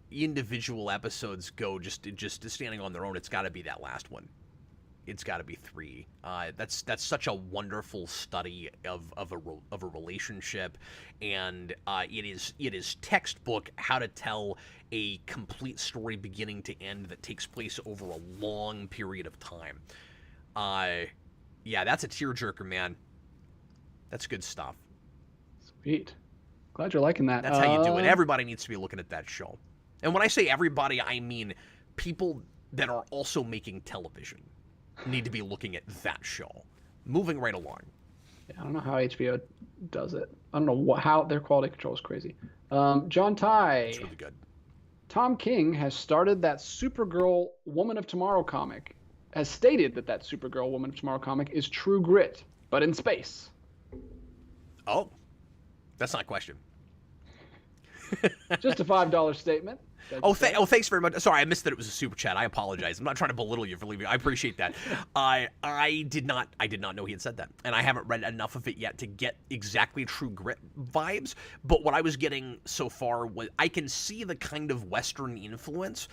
individual episodes go, just standing on their own, it's got to be that last one. It's got to be 3. That's such a wonderful study of a relationship, and it is textbook how to tell a complete story beginning to end that takes place over a long period of time. Yeah, that's a tearjerker, man. That's good stuff. Sweet. Glad you're liking that. That's how you do it. Everybody needs to be looking at that show. And when I say everybody, I mean people that are also making television need to be looking at that show. Moving right along. Yeah, I don't know how HBO does it. I don't know how their quality control is crazy. John Ty. It's really good. Tom King has started that Supergirl Woman of Tomorrow comic. Has stated that Supergirl Woman of Tomorrow comic is True Grit, but in space. Oh. That's not a question. Just a $5 statement. Thanks very much. Sorry, I missed that it was a super chat. I apologize. I'm not trying to belittle you for leaving. I appreciate that. I did not know he had said that, and I haven't read enough of it yet to get exactly True Grit vibes. But what I was getting so far was I can see the kind of Western influence,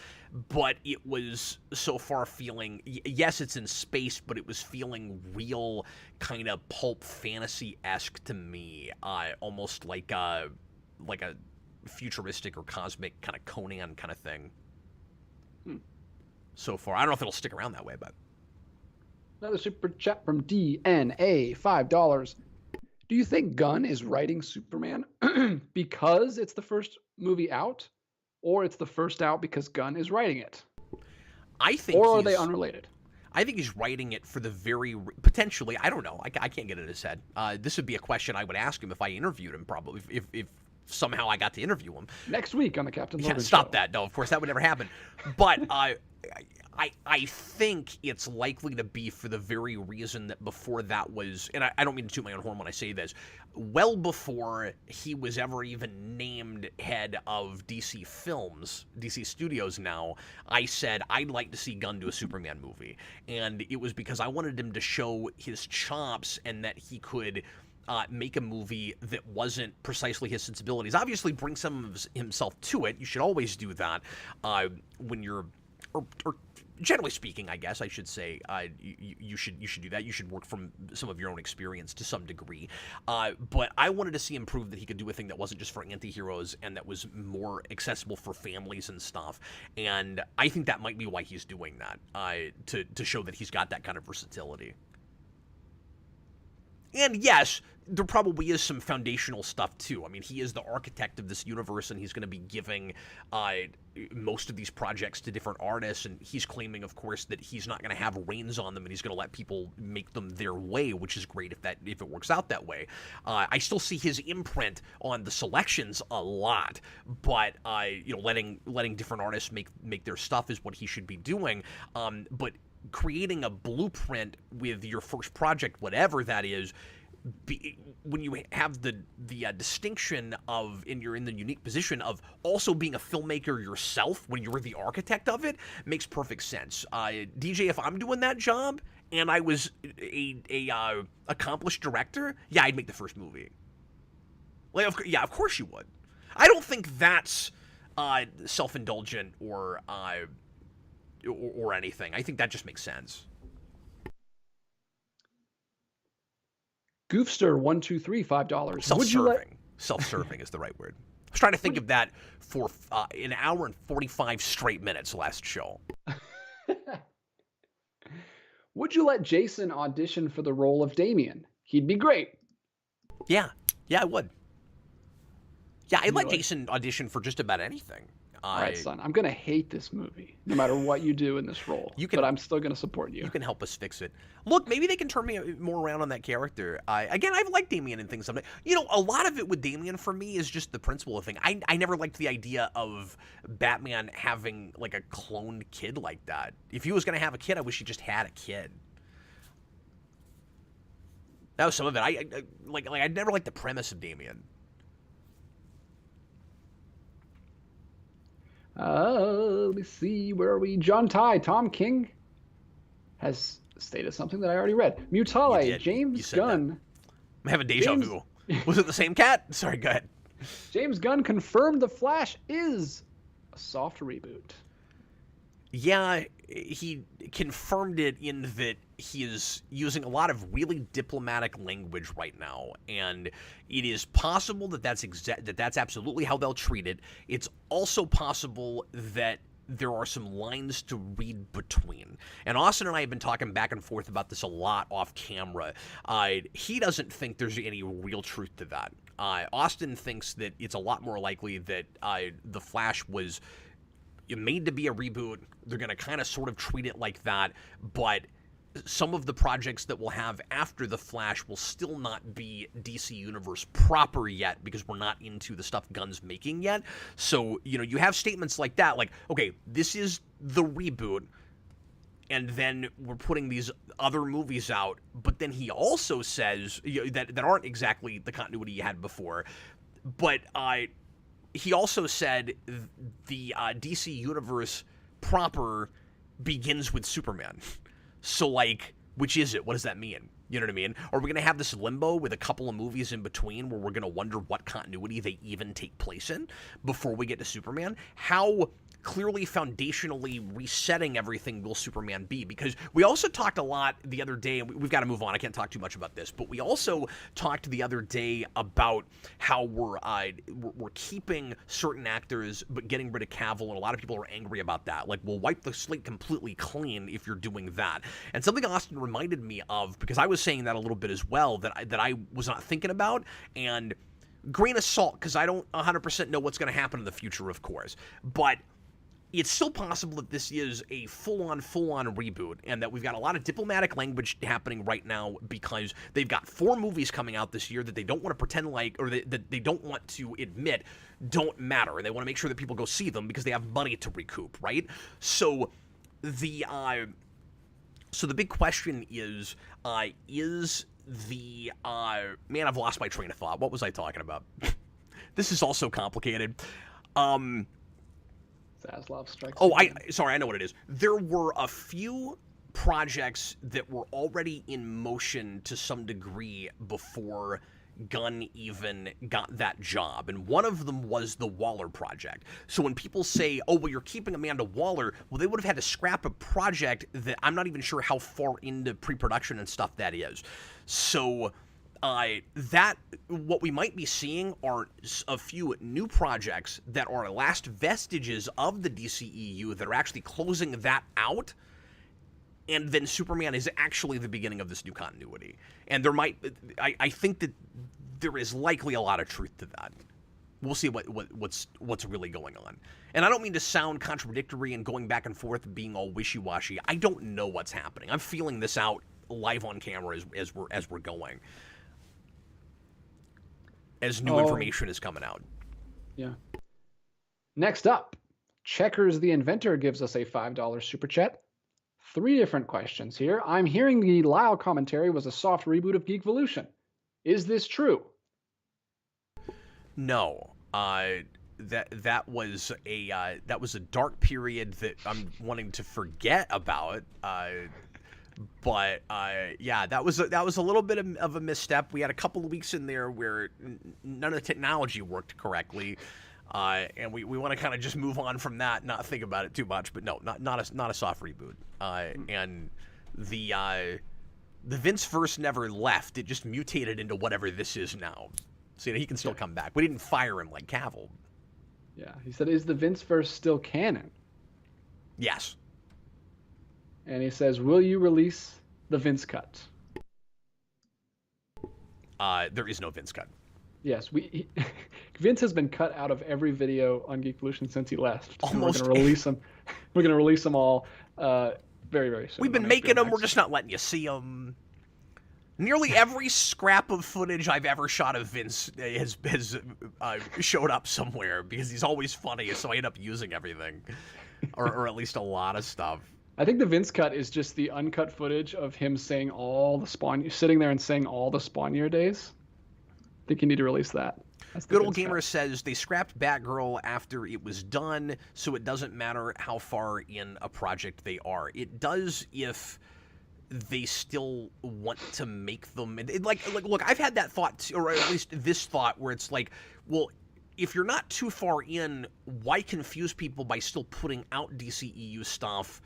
but it was so far feeling, yes, it's in space, but it was feeling real kind of pulp fantasy-esque to me, almost like a futuristic or cosmic kind of Conan kind of thing. So far, I don't know if it'll stick around that way, but another super chat from DNA, $5. Do you think Gunn is writing Superman because it's the first movie out, or it's the first out because Gunn is writing it? I think, or are they unrelated? I think he's writing it for the very potentially. I don't know. I can't get it in his head. This would be a question I would ask him if I interviewed him. Probably if somehow I got to interview him next week on the Captain Logan show. Stop that! No, of course that would never happen. But I think it's likely to be for the very reason that before that was, and I don't mean to toot my own horn when I say this, well before he was ever even named head of DC Films, DC Studios now, I said I'd like to see Gunn do a Superman movie. And it was because I wanted him to show his chops and that he could make a movie that wasn't precisely his sensibilities. Obviously, bring some of himself to it. You should always do that when you're, or generally speaking, I guess I should say, you should do that. You should work from some of your own experience to some degree. But I wanted to see him prove that he could do a thing that wasn't just for anti-heroes and that was more accessible for families and stuff. And I think that might be why he's doing that, to show that he's got that kind of versatility. And yes, there probably is some foundational stuff too. I mean, he is the architect of this universe, and he's going to be giving most of these projects to different artists, and he's claiming, of course, that he's not going to have reins on them, and he's going to let people make them their way, which is great if it works out that way. I still see his imprint on the selections a lot, but letting different artists make their stuff is what he should be doing. But creating a blueprint with your first project, whatever that is, when you have the distinction of, and you're in the unique position of also being a filmmaker yourself when you're the architect of it, makes perfect sense. DJ, if I'm doing that job and I was a accomplished director, yeah, I'd make the first movie. Like, of course you would. I don't think that's self-indulgent or anything. I think that just makes sense. Goofster123, $5. Self-serving. Self-serving is the right word. I was trying to think of that for an hour and 45 straight minutes last show. Would you let Jason audition for the role of Damien? He'd be great. Yeah, I would. Yeah, I'd let Jason audition for just about anything. All right, son, I'm going to hate this movie no matter what you do in this role, but I'm still going to support you. You can help us fix it. Look, maybe they can turn me more around on that character. Again, I've liked Damien and things. A lot of it with Damien for me is just the principle thing. I never liked the idea of Batman having, like, a cloned kid like that. If he was going to have a kid, I wish he just had a kid. That was some of it. I never liked the premise of Damien. Let me see. Where are we? John Ty. Tom King has stated something that I already read. Mutale. James Gunn. I'm having deja vu. Was it the same cat? Sorry, go ahead. James Gunn confirmed The Flash is a soft reboot. Yeah, he confirmed it in that he is using a lot of really diplomatic language right now, and it is possible that that's absolutely how they'll treat it. It's also possible that there are some lines to read between. And Austin and I have been talking back and forth about this a lot off camera. He doesn't think there's any real truth to that. Austin thinks that it's a lot more likely that The Flash was made to be a reboot. They're going to kind of sort of treat it like that, but some of the projects that we'll have after The Flash will still not be DC Universe proper yet because we're not into the stuff Gunn's making yet. So, you have statements like that, like, okay, this is the reboot, and then we're putting these other movies out, but then he also says that aren't exactly the continuity you had before, but he also said the DC Universe proper begins with Superman. So, like, which is it? What does that mean? You know what I mean? Are we going to have this limbo with a couple of movies in between where we're going to wonder what continuity they even take place in before we get to Superman? How clearly foundationally resetting everything will Superman be? Because we also talked a lot the other day, and we've got to move on. I can't talk too much about this, but we also talked the other day about how we're keeping certain actors but getting rid of Cavill, and a lot of people are angry about that. Like, we'll wipe the slate completely clean if you're doing that. And something Austin reminded me of, because I was saying that a little bit as well, that I was not thinking about, and grain of salt, because I don't 100% know what's going to happen in the future, of course, but it's still possible that this is a full-on reboot, and that we've got a lot of diplomatic language happening right now because they've got 4 movies coming out this year that they don't want to pretend like, or that they don't want to admit don't matter, and they want to make sure that people go see them because they have money to recoup, right? So the big question is the man, I've lost my train of thought. What was I talking about? This is also complicated. Zaslav strikes. Oh, sorry, I know what it is. There were a few projects that were already in motion to some degree before Gunn even got that job, and one of them was the Waller project. So when people say, oh, well, you're keeping Amanda Waller, well, they would have had to scrap a project that I'm not even sure how far into pre-production and stuff that is. So that what we might be seeing are a few new projects that are last vestiges of the DCEU that are actually closing that out and then Superman is actually the beginning of this new continuity. And there might, I think that there is likely a lot of truth to that. We'll see what's really going on. And I don't mean to sound contradictory and going back and forth and being all wishy-washy. I don't know what's happening. I'm feeling this out live on camera as we're going. As new information is coming out. Yeah. Next up, Checkers the Inventor gives us a $5 super chat. 3 different questions here. I'm hearing the Lyle commentary was a soft reboot of Geekvolution. Is this true? No. That was a dark period that I'm wanting to forget about. But yeah, that was a little bit of a misstep. We had a couple of weeks in there where none of the technology worked correctly. And we want to kind of just move on from that, not think about it too much. But no, not a soft reboot. And the Vince-verse never left. It just mutated into whatever this is now. So he can still come back. We didn't fire him like Cavill. Yeah, he said, "Is the Vince-verse still canon?" Yes. And he says, "Will you release the Vince cut?" There is no Vince cut. Yes, Vince has been cut out of every video on Geekvolution since he left. Almost. We're going to release them. We're going to release them all very, very soon. We've been making them. We're just not letting you see them. Nearly every scrap of footage I've ever shot of Vince has showed up somewhere because he's always funny, so I end up using everything, or at least a lot of stuff. I think the Vince cut is just the uncut footage of him saying all the sitting there and saying all the Spawn Year days. I think you need to release that. Good Old Gamer says they scrapped Batgirl after it was done, so it doesn't matter how far in a project they are. It does if they still want to make them. Look, I've had that thought, or at least this thought, where it's like, well, if you're not too far in, why confuse people by still putting out DCEU stuff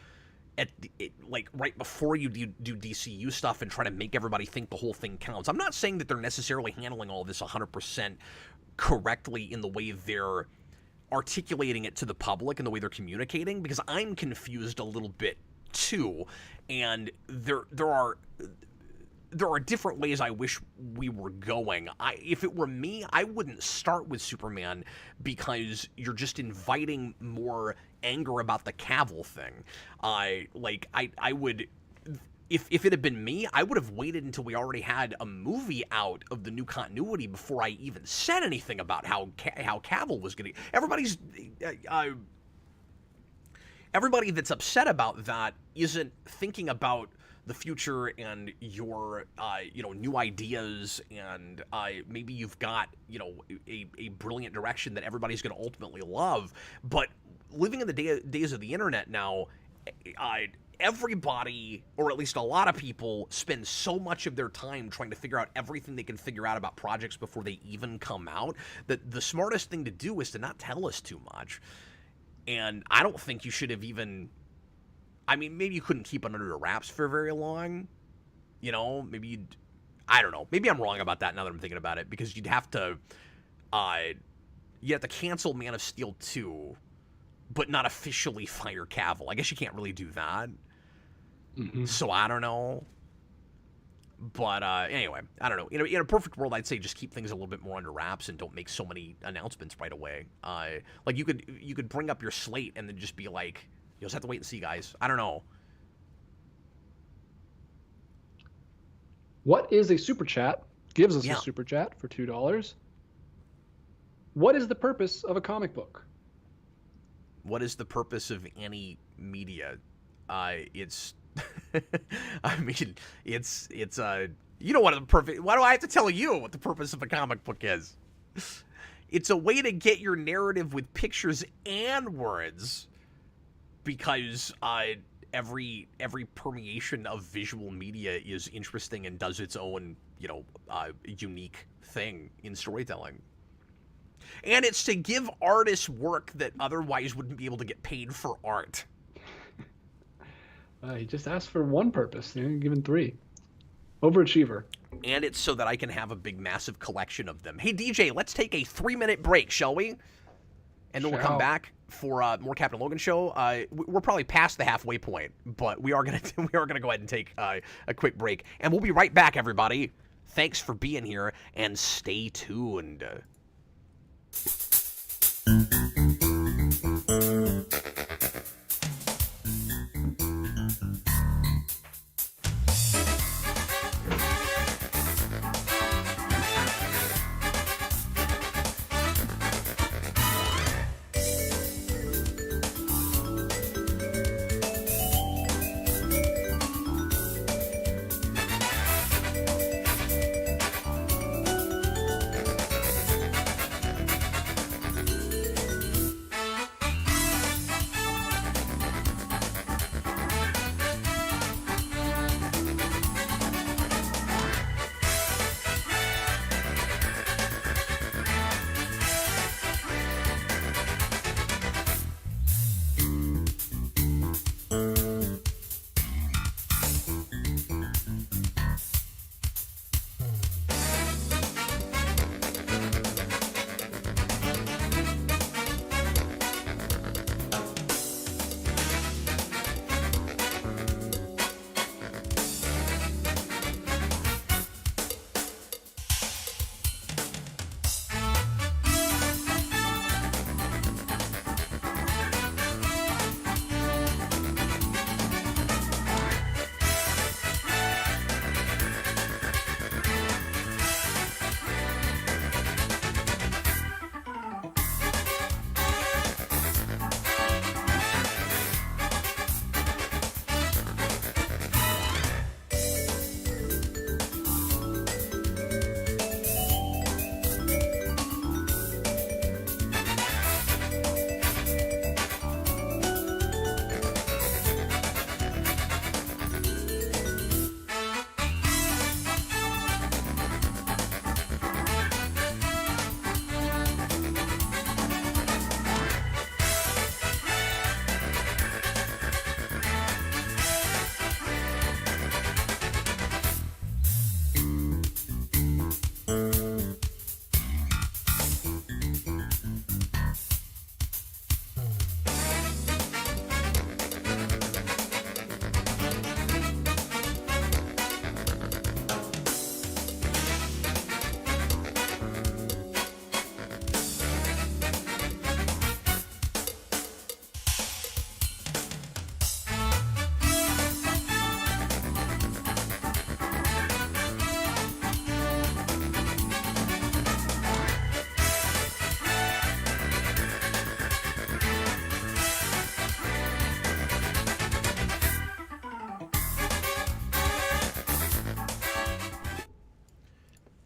right before you do DCU stuff and try to make everybody think the whole thing counts? I'm not saying that they're necessarily handling all this 100% correctly in the way they're articulating it to the public and the way they're communicating, because I'm confused a little bit too, and there are different ways I wish we were going. If it were me, I wouldn't start with Superman because you're just inviting more anger about the Cavill thing. I would, if it had been me, I would have waited until we already had a movie out of the new continuity before I even said anything about how Cavill was going to. Everybody that's upset about that isn't thinking about the future and your new ideas, and maybe you've got a brilliant direction that everybody's going to ultimately love. But living in the days of the internet now, everybody, or at least a lot of people, spend so much of their time trying to figure out everything they can figure out about projects before they even come out, that the smartest thing to do is to not tell us too much. And I don't think you should have even... I mean, maybe you couldn't keep it under the wraps for very long. Maybe you'd... I don't know. Maybe I'm wrong about that now that I'm thinking about it, because you'd have to cancel Man of Steel 2, but not officially fire Cavill. I guess you can't really do that. Mm-hmm. So I don't know. But anyway, I don't know. In a perfect world, I'd say just keep things a little bit more under wraps and don't make so many announcements right away. Like you could bring up your slate and then just be like, you'll just have to wait and see, guys. I don't know. What is a super chat? Gives us a super chat for $2. What is the purpose of a comic book? What is the purpose of any media? It's I mean, it's you know what the perfect. Why do I have to tell you what the purpose of a comic book is? It's a way to get your narrative with pictures and words, because every permeation of visual media is interesting and does its own unique thing in storytelling. And it's to give artists work that otherwise wouldn't be able to get paid for art. He just asked for one purpose. Given 3. Overachiever. And it's so that I can have a big, massive collection of them. Hey, DJ, let's take a 3-minute break, shall we? And then we'll come back for more Captain Logan show. We're probably past the halfway point, but we are gonna go ahead and take a quick break, and we'll be right back, everybody. Thanks for being here, and stay tuned.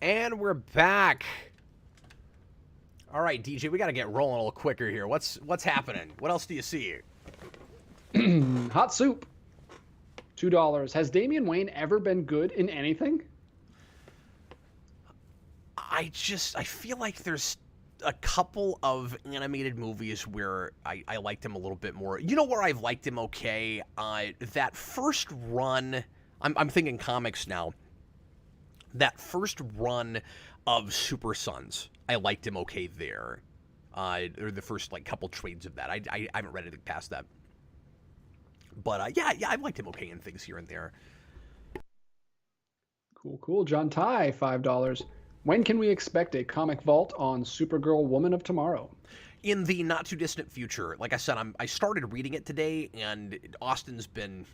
And we're back. All right, DJ, we got to get rolling a little quicker here. What's happening? What else do you see? Hot soup. $2. Has Damian Wayne ever been good in anything? I feel like there's a couple of animated movies where I liked him a little bit more. You know where I've liked him okay? That first run, I'm thinking comics now. That first run of Super Sons, I liked him okay there. Or the first couple trades of that. I haven't read anything past that. But yeah, I've liked him okay in things here and there. Cool. John Ty, $5. When can we expect a comic vault on Supergirl Woman of Tomorrow? In the not too distant future. Like I said, I started reading it today, and Austin's been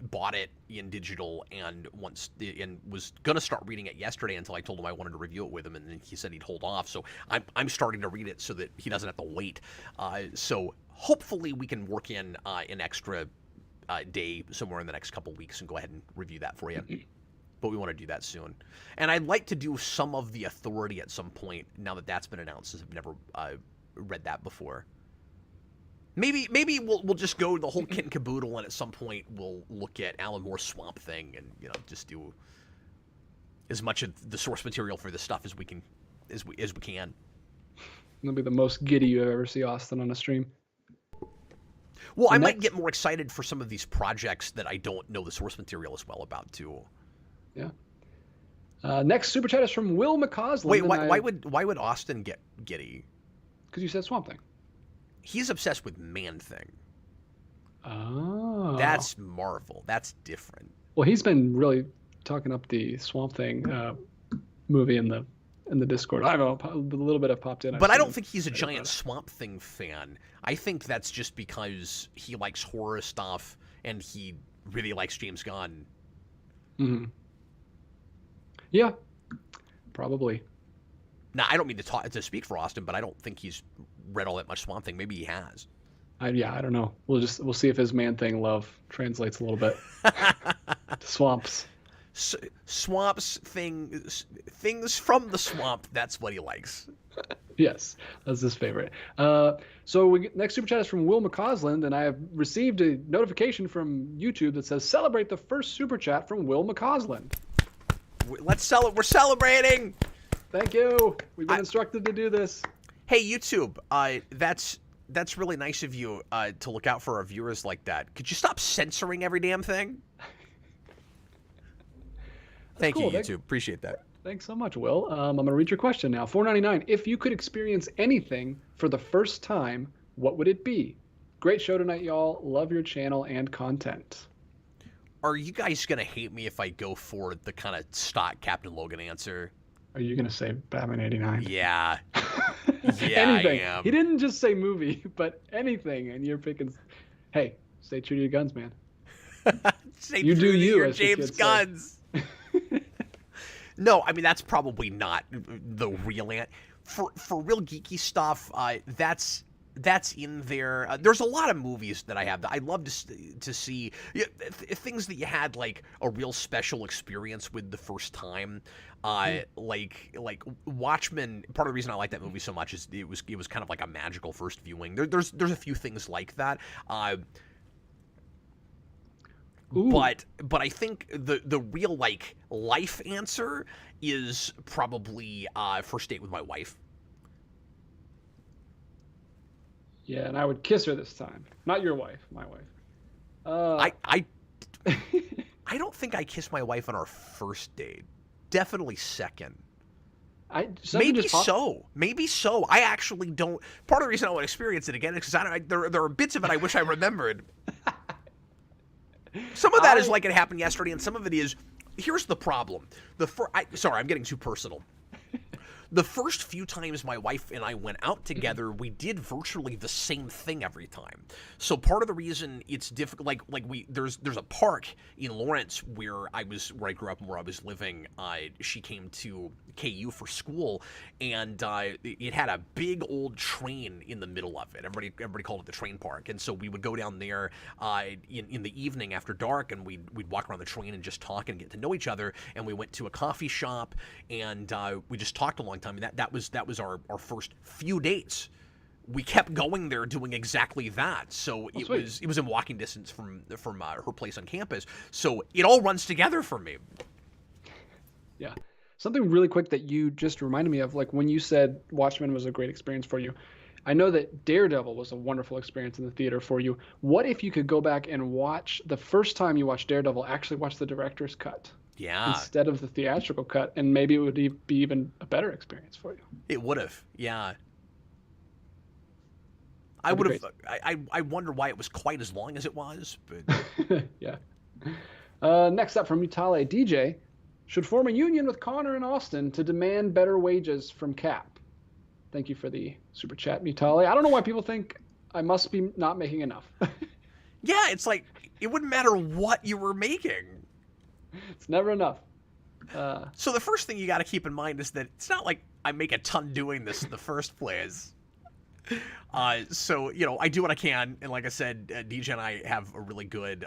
bought it in digital and was gonna start reading it yesterday until I told him I wanted to review it with him, and then he said he'd hold off. So I'm starting to read it so that he doesn't have to wait. So hopefully we can work in an extra day somewhere in the next couple weeks and go ahead and review that for you. But we want to do that soon. And I'd like to do some of the Authority at some point now that that's been announced, since I've never read that before. Maybe we'll just go the whole kit and caboodle, and at some point we'll look at Alan Moore's Swamp Thing and just do as much of the source material for this stuff as we can. It'll be the most giddy you ever see Austin on a stream. Well, I might get more excited for some of these projects that I don't know the source material as well about too. Yeah. Next super chat is from Will McCausland. Wait, why would Austin get giddy? Because you said Swamp Thing. He's obsessed with Man-Thing. Oh. That's Marvel. That's different. Well, he's been really talking up the Swamp Thing movie in the Discord. I don't know, a little bit have popped in. But I don't think he's a giant Swamp Thing fan. I think that's just because he likes horror stuff and he really likes James Gunn. Mm-hmm. Yeah, probably. Now, I don't mean to speak for Austin, but I don't think he's read all that much Swamp Thing. Maybe he has. I don't know. We'll see if his Man-Thing love translates a little bit to swamps. Swamps, things from the swamp. That's what he likes. Yes, that's his favorite. Next super chat is from Will McCausland, and I have received a notification from YouTube that says celebrate the first super chat from Will McCausland. We're celebrating. Thank you. We've been instructed to do this. Hey YouTube, that's really nice of you to look out for our viewers like that. Could you stop censoring every damn thing? Thank you, YouTube. Appreciate that. Thanks so much, Will. I'm going to read your question now. $4.99. If you could experience anything for the first time, what would it be? Great show tonight, y'all. Love your channel and content. Are you guys going to hate me if I go for the kind of stock Captain Logan answer? Are you going to say Batman 89? Yeah. Yeah, anything. I am. He didn't just say movie, but anything. And you're picking... Hey, stay true to your guns, man. Stay true to your James Guns. No, I mean, that's probably not the real answer. For real geeky stuff, that's in there. There's a lot of movies that I have that I love to see. Things that you had like a real special experience with the first time. Like Watchmen. Part of the reason I like that movie so much is it was kind of like a magical first viewing. There's a few things like that. But I think the real like life answer is probably first date with my wife. Yeah, and I would kiss her this time. Not your wife, my wife. I don't think I kissed my wife on our first date. Definitely second. Maybe so. I actually don't. Part of the reason I want to experience it again is because there are bits of it I wish I remembered. Some of that is like it happened yesterday, and some of it is. Here's the problem. Sorry, I'm getting too personal. The first few times my wife and I went out together, we did virtually the same thing every time. So part of the reason it's difficult, there's a park in Lawrence where I grew up and where I was living. She came to KU for school, and it had a big old train in the middle of it. Everybody called it the train park, and so we would go down there in the evening after dark, and we'd walk around the train and just talk and get to know each other. And we went to a coffee shop, and we just talked a long time. And that was our first few dates. We kept going there doing exactly that. So it was in walking distance from her place on campus. So it all runs together for me. Yeah. Something really quick that you just reminded me of, like when you said Watchmen was a great experience for you. I know that Daredevil was a wonderful experience in the theater for you. What if you could go back and watch the first time you watched Daredevil, actually watch the director's cut? Yeah. Instead of the theatrical cut, and maybe it would be even a better experience for you. It would have, yeah. I would have. I wonder why it was quite as long as it was, but yeah. Next up from Mutale, DJ should form a union with Connor and Austin to demand better wages from Cap. Thank you for the super chat, Mutale. I don't know why people think I must be not making enough. Yeah, it's like it wouldn't matter what you were making. It's never enough. So the first thing you got to keep in mind is that it's not like I make a ton doing this in the first place. So, I do what I can. And like I said, DJ and I have a really good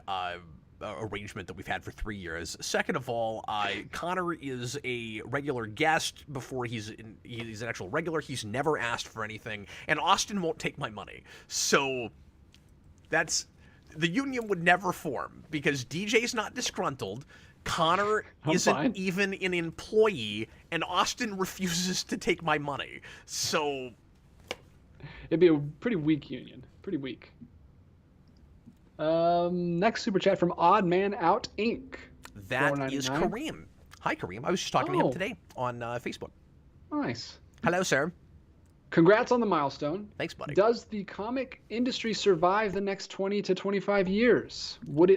arrangement that we've had for 3 years. Second of all, Connor is a regular guest before he's an actual regular. He's never asked for anything. And Austin won't take my money. So the union would never form because DJ's not disgruntled. Connor isn't even an employee, and Austin refuses to take my money. So it'd be a pretty weak union. Pretty weak. Next super chat from Odd Man Out Inc. That is Kareem. Hi, Kareem. I was just talking to him today on Facebook. Nice. Hello, sir. Congrats on the milestone. Thanks, buddy. Does the comic industry survive the next 20 to 25 years? What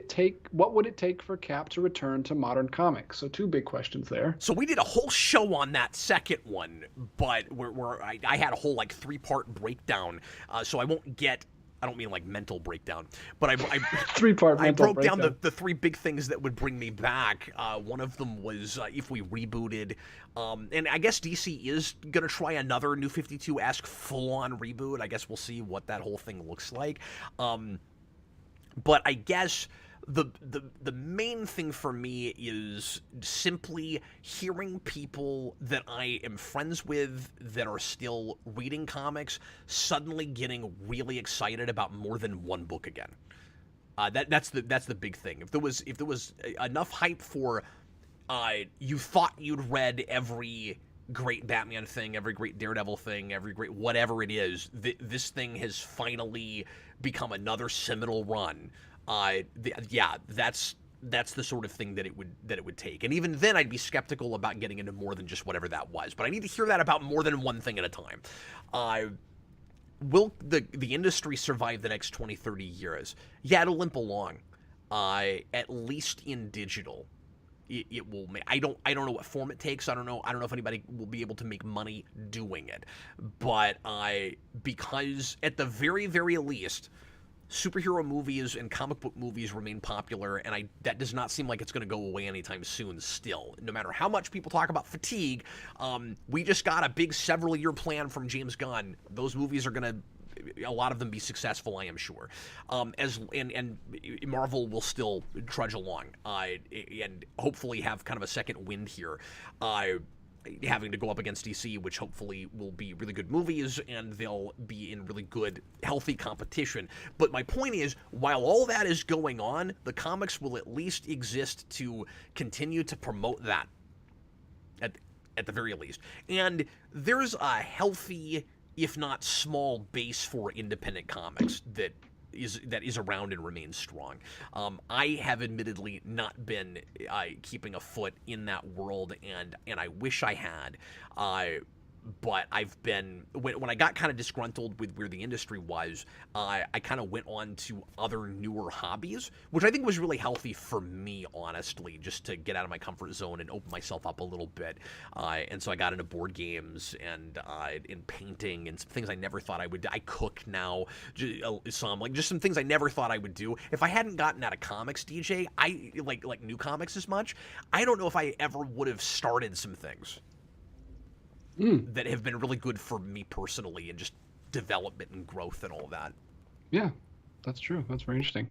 would it take for Cap to return to modern comics? So 2 big questions there. So we did a whole show on that second one, but where I had a whole like 3-part breakdown. So I won't get. I don't mean like mental breakdown, but I 3-part I mental broke breakdown. down the 3 big things that would bring me back. One of them was if we rebooted, and I guess DC is gonna try another New 52-esque full-on reboot. I guess we'll see what that whole thing looks like. But I guess the main thing for me is simply hearing people that I am friends with that are still reading comics suddenly getting really excited about more than one book again. That's the big thing. If there was enough hype for you thought you'd read every great Batman thing, every great Daredevil thing, every great whatever it is, this thing has finally become another seminal run. That's the sort of thing that it would take. And even then, I'd be skeptical about getting into more than just whatever that was. But I need to hear that about more than one thing at a time. Will the industry survive the next 20, 30 years? Yeah, it'll limp along. At least in digital. It will make. I don't know what form it takes. I don't know if anybody will be able to make money doing it. But because at the very, very least, superhero movies and comic book movies remain popular, and that does not seem like it's going to go away anytime soon still. No matter how much people talk about fatigue, we just got a big several-year plan from James Gunn. Those movies are going to, a lot of them, be successful, I am sure. And Marvel will still trudge along and hopefully have kind of a second wind here. Having to go up against DC, which hopefully will be really good movies, and they'll be in really good, healthy competition. But my point is, while all that is going on, the comics will at least exist to continue to promote that, at the very least. And there's a healthy, if not small, base for independent comics that is around and remains strong. I have admittedly not been keeping a foot in that world, and I wish I had. But I've been, when I got kind of disgruntled with where the industry was, I kind of went on to other newer hobbies, which I think was really healthy for me, honestly, just to get out of my comfort zone and open myself up a little bit. And so I got into board games and in painting and some things I never thought I would do. I cook now, just some things I never thought I would do. If I hadn't gotten out of comics, DJ, I like new comics as much, I don't know if I ever would have started some things that have been really good for me personally and just development and growth and all that. Yeah, that's true. That's very interesting.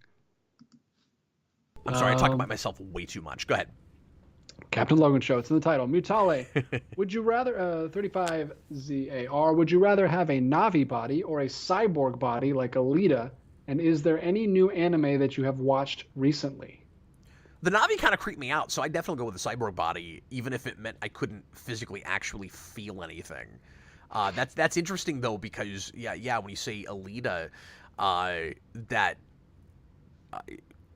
I'm sorry, I talk about myself way too much. Go ahead. Captain Logan Show. It's in the title. Mutale. Would you rather, 35ZAR, would you rather have a Na'vi body or a cyborg body like Alita? And is there any new anime that you have watched recently? The Na'vi kind of creeped me out, so I'd definitely go with the cyborg body, even if it meant I couldn't physically actually feel anything. That's interesting, though, because, yeah, when you say Alita,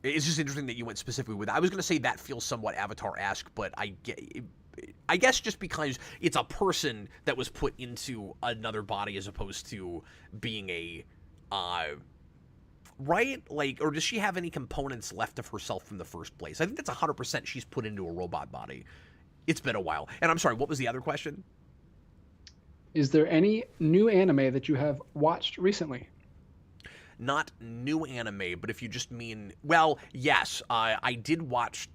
it's just interesting that you went specifically with that. I was going to say that feels somewhat Avatar-esque, but I guess just because it's a person that was put into another body as opposed to being a... right? Like, or does she have any components left of herself from the first place? I think that's 100% she's put into a robot body. It's been a while. And I'm sorry, what was the other question? Is there any new anime that you have watched recently? Not new anime, but if you just mean... Well, yes, I did watch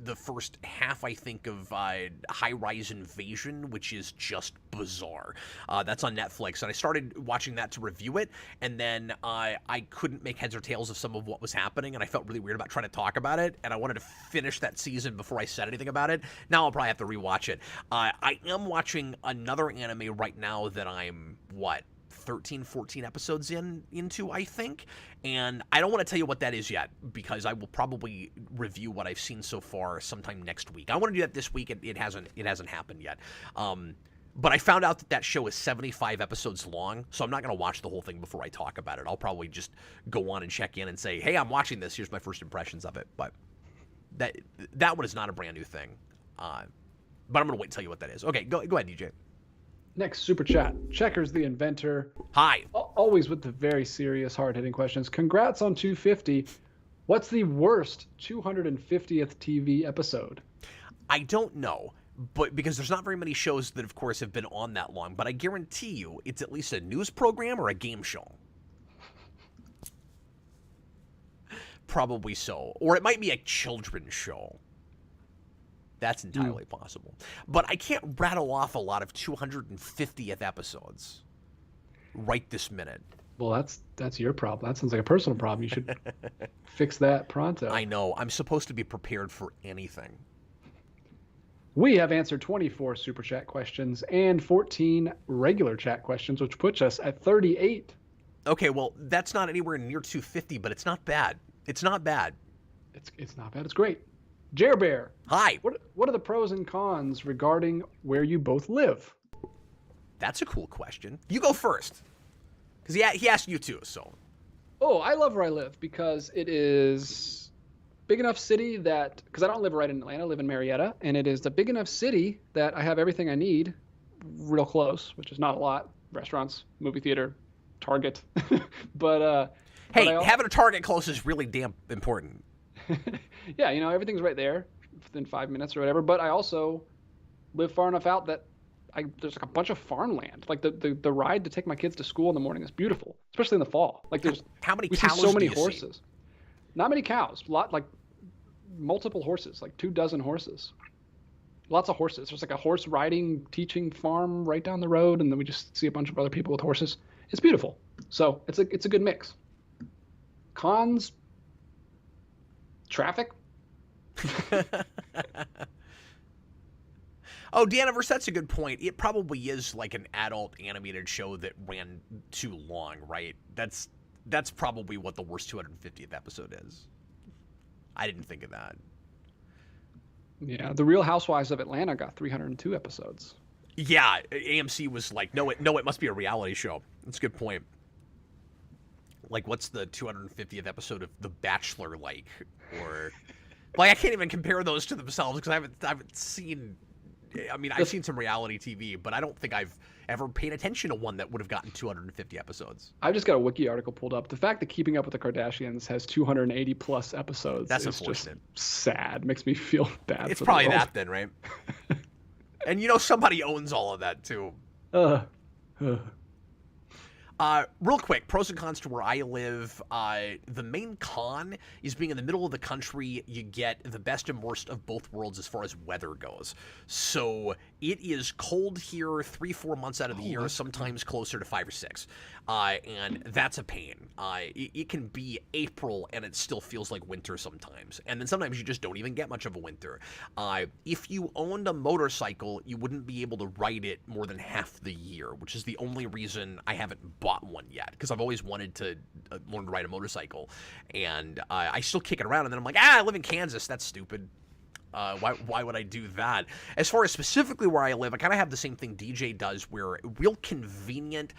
the first half, I think, of High-Rise Invasion, which is just bizarre. That's on Netflix, and I started watching that to review it, and then I couldn't make heads or tails of some of what was happening, and I felt really weird about trying to talk about it, and I wanted to finish that season before I said anything about it. Now I'll probably have to rewatch it. I am watching another anime right now that I'm, 13, 14 episodes into, I think. And I don't want to tell you what that is yet, because I will probably review what I've seen so far sometime next week. I want to do that this week. It hasn't happened yet. But I found out that show is 75 episodes long, so I'm not going to watch the whole thing before I talk about it. I'll probably just go on and check in and say, hey, I'm watching this. Here's my first impressions of it. But that one is not a brand new thing. But I'm going to wait and tell you what that is. Okay, go ahead, DJ. Next super chat. Checkers the inventor. Hi. Always with the very serious, hard-hitting questions. Congrats on 250. What's the worst 250th TV episode? I don't know, but because there's not very many shows that, of course, have been on that long, but I guarantee you it's at least a news program or a game show. Probably so. Or it might be a children's show. That's entirely possible. But I can't rattle off a lot of 250th episodes right this minute. Well, that's your problem. That sounds like a personal problem. You should fix that pronto. I know. I'm supposed to be prepared for anything. We have answered 24 super chat questions and 14 regular chat questions, which puts us at 38. Okay, well, that's not anywhere near 250, but it's not bad. It's not bad. It's not bad. It's great. Jer Bear. Hi. What are the pros and cons regarding where you both live? That's a cool question. You go first. Because he asked you too, so. Oh, I love where I live because it is big enough city that, because I don't live right in Atlanta, I live in Marietta, and it is a big enough city that I have everything I need real close, which is not a lot. Restaurants, movie theater, Target. but hey, having a Target close is really damn important. Yeah, everything's right there within 5 minutes or whatever. But I also live far enough out that there's like a bunch of farmland. Like the ride to take my kids to school in the morning is beautiful, especially in the fall. Like how many we cows see so many do you horses. See? Not many cows. Like multiple horses, like 24 horses. Lots of horses. There's like a horse riding, teaching farm right down the road, and then we just see a bunch of other people with horses. It's beautiful. So it's a good mix. Cons. Traffic. Oh, Deanna Versette's a good point. It probably is like an adult animated show that ran too long, right? That's probably what the worst 250th episode is. I didn't think of that. Yeah, The Real Housewives of Atlanta got 302 episodes. Yeah, AMC was like, no, it must be a reality show. That's a good point. Like, what's the 250th episode of The Bachelor like? Or, like, I can't even compare those to themselves because I haven't seen. I mean, I've seen some reality TV, but I don't think I've ever paid attention to one that would have gotten 250 episodes. I've just got a wiki article pulled up. The fact that Keeping Up with the Kardashians has 280 plus episodes That's is unfortunate. Just sad. Makes me feel bad. It's probably that then, right? And somebody owns all of that too. Real quick, pros and cons to where I live. The main con is being in the middle of the country. You get the best and worst of both worlds as far as weather goes. So it is cold here 3-4 months out of the year, sometimes closer to 5 or 6. And that's a pain. It can be April and it still feels like winter sometimes. And then sometimes you just don't even get much of a winter. If you owned a motorcycle, you wouldn't be able to ride it more than half the year, which is the only reason I haven't bought one yet, because I've always wanted to learn to ride a motorcycle, and I still kick it around, and then I'm like, I live in Kansas, that's stupid. Why would I do that? As far as specifically where I live, I kind of have the same thing DJ does, where real convenient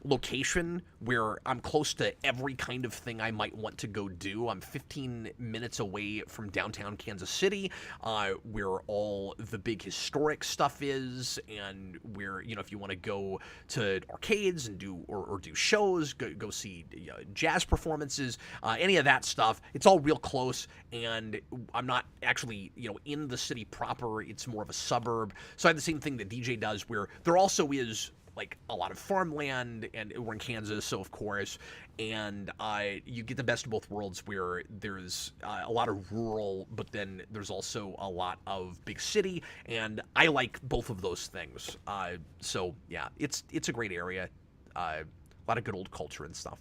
location where I'm close to every kind of thing I might want to go do. I'm 15 minutes away from downtown Kansas City, where all the big historic stuff is, and where, if you want to go to arcades and do shows, go see jazz performances, any of that stuff, it's all real close, and I'm not actually, in the city proper. It's more of a suburb. So I have the same thing that DJ does, where there also is like a lot of farmland, and we're in Kansas, so of course, and you get the best of both worlds, where there's a lot of rural, but then there's also a lot of big city, and I like both of those things. So yeah, it's a great area, a lot of good old culture and stuff.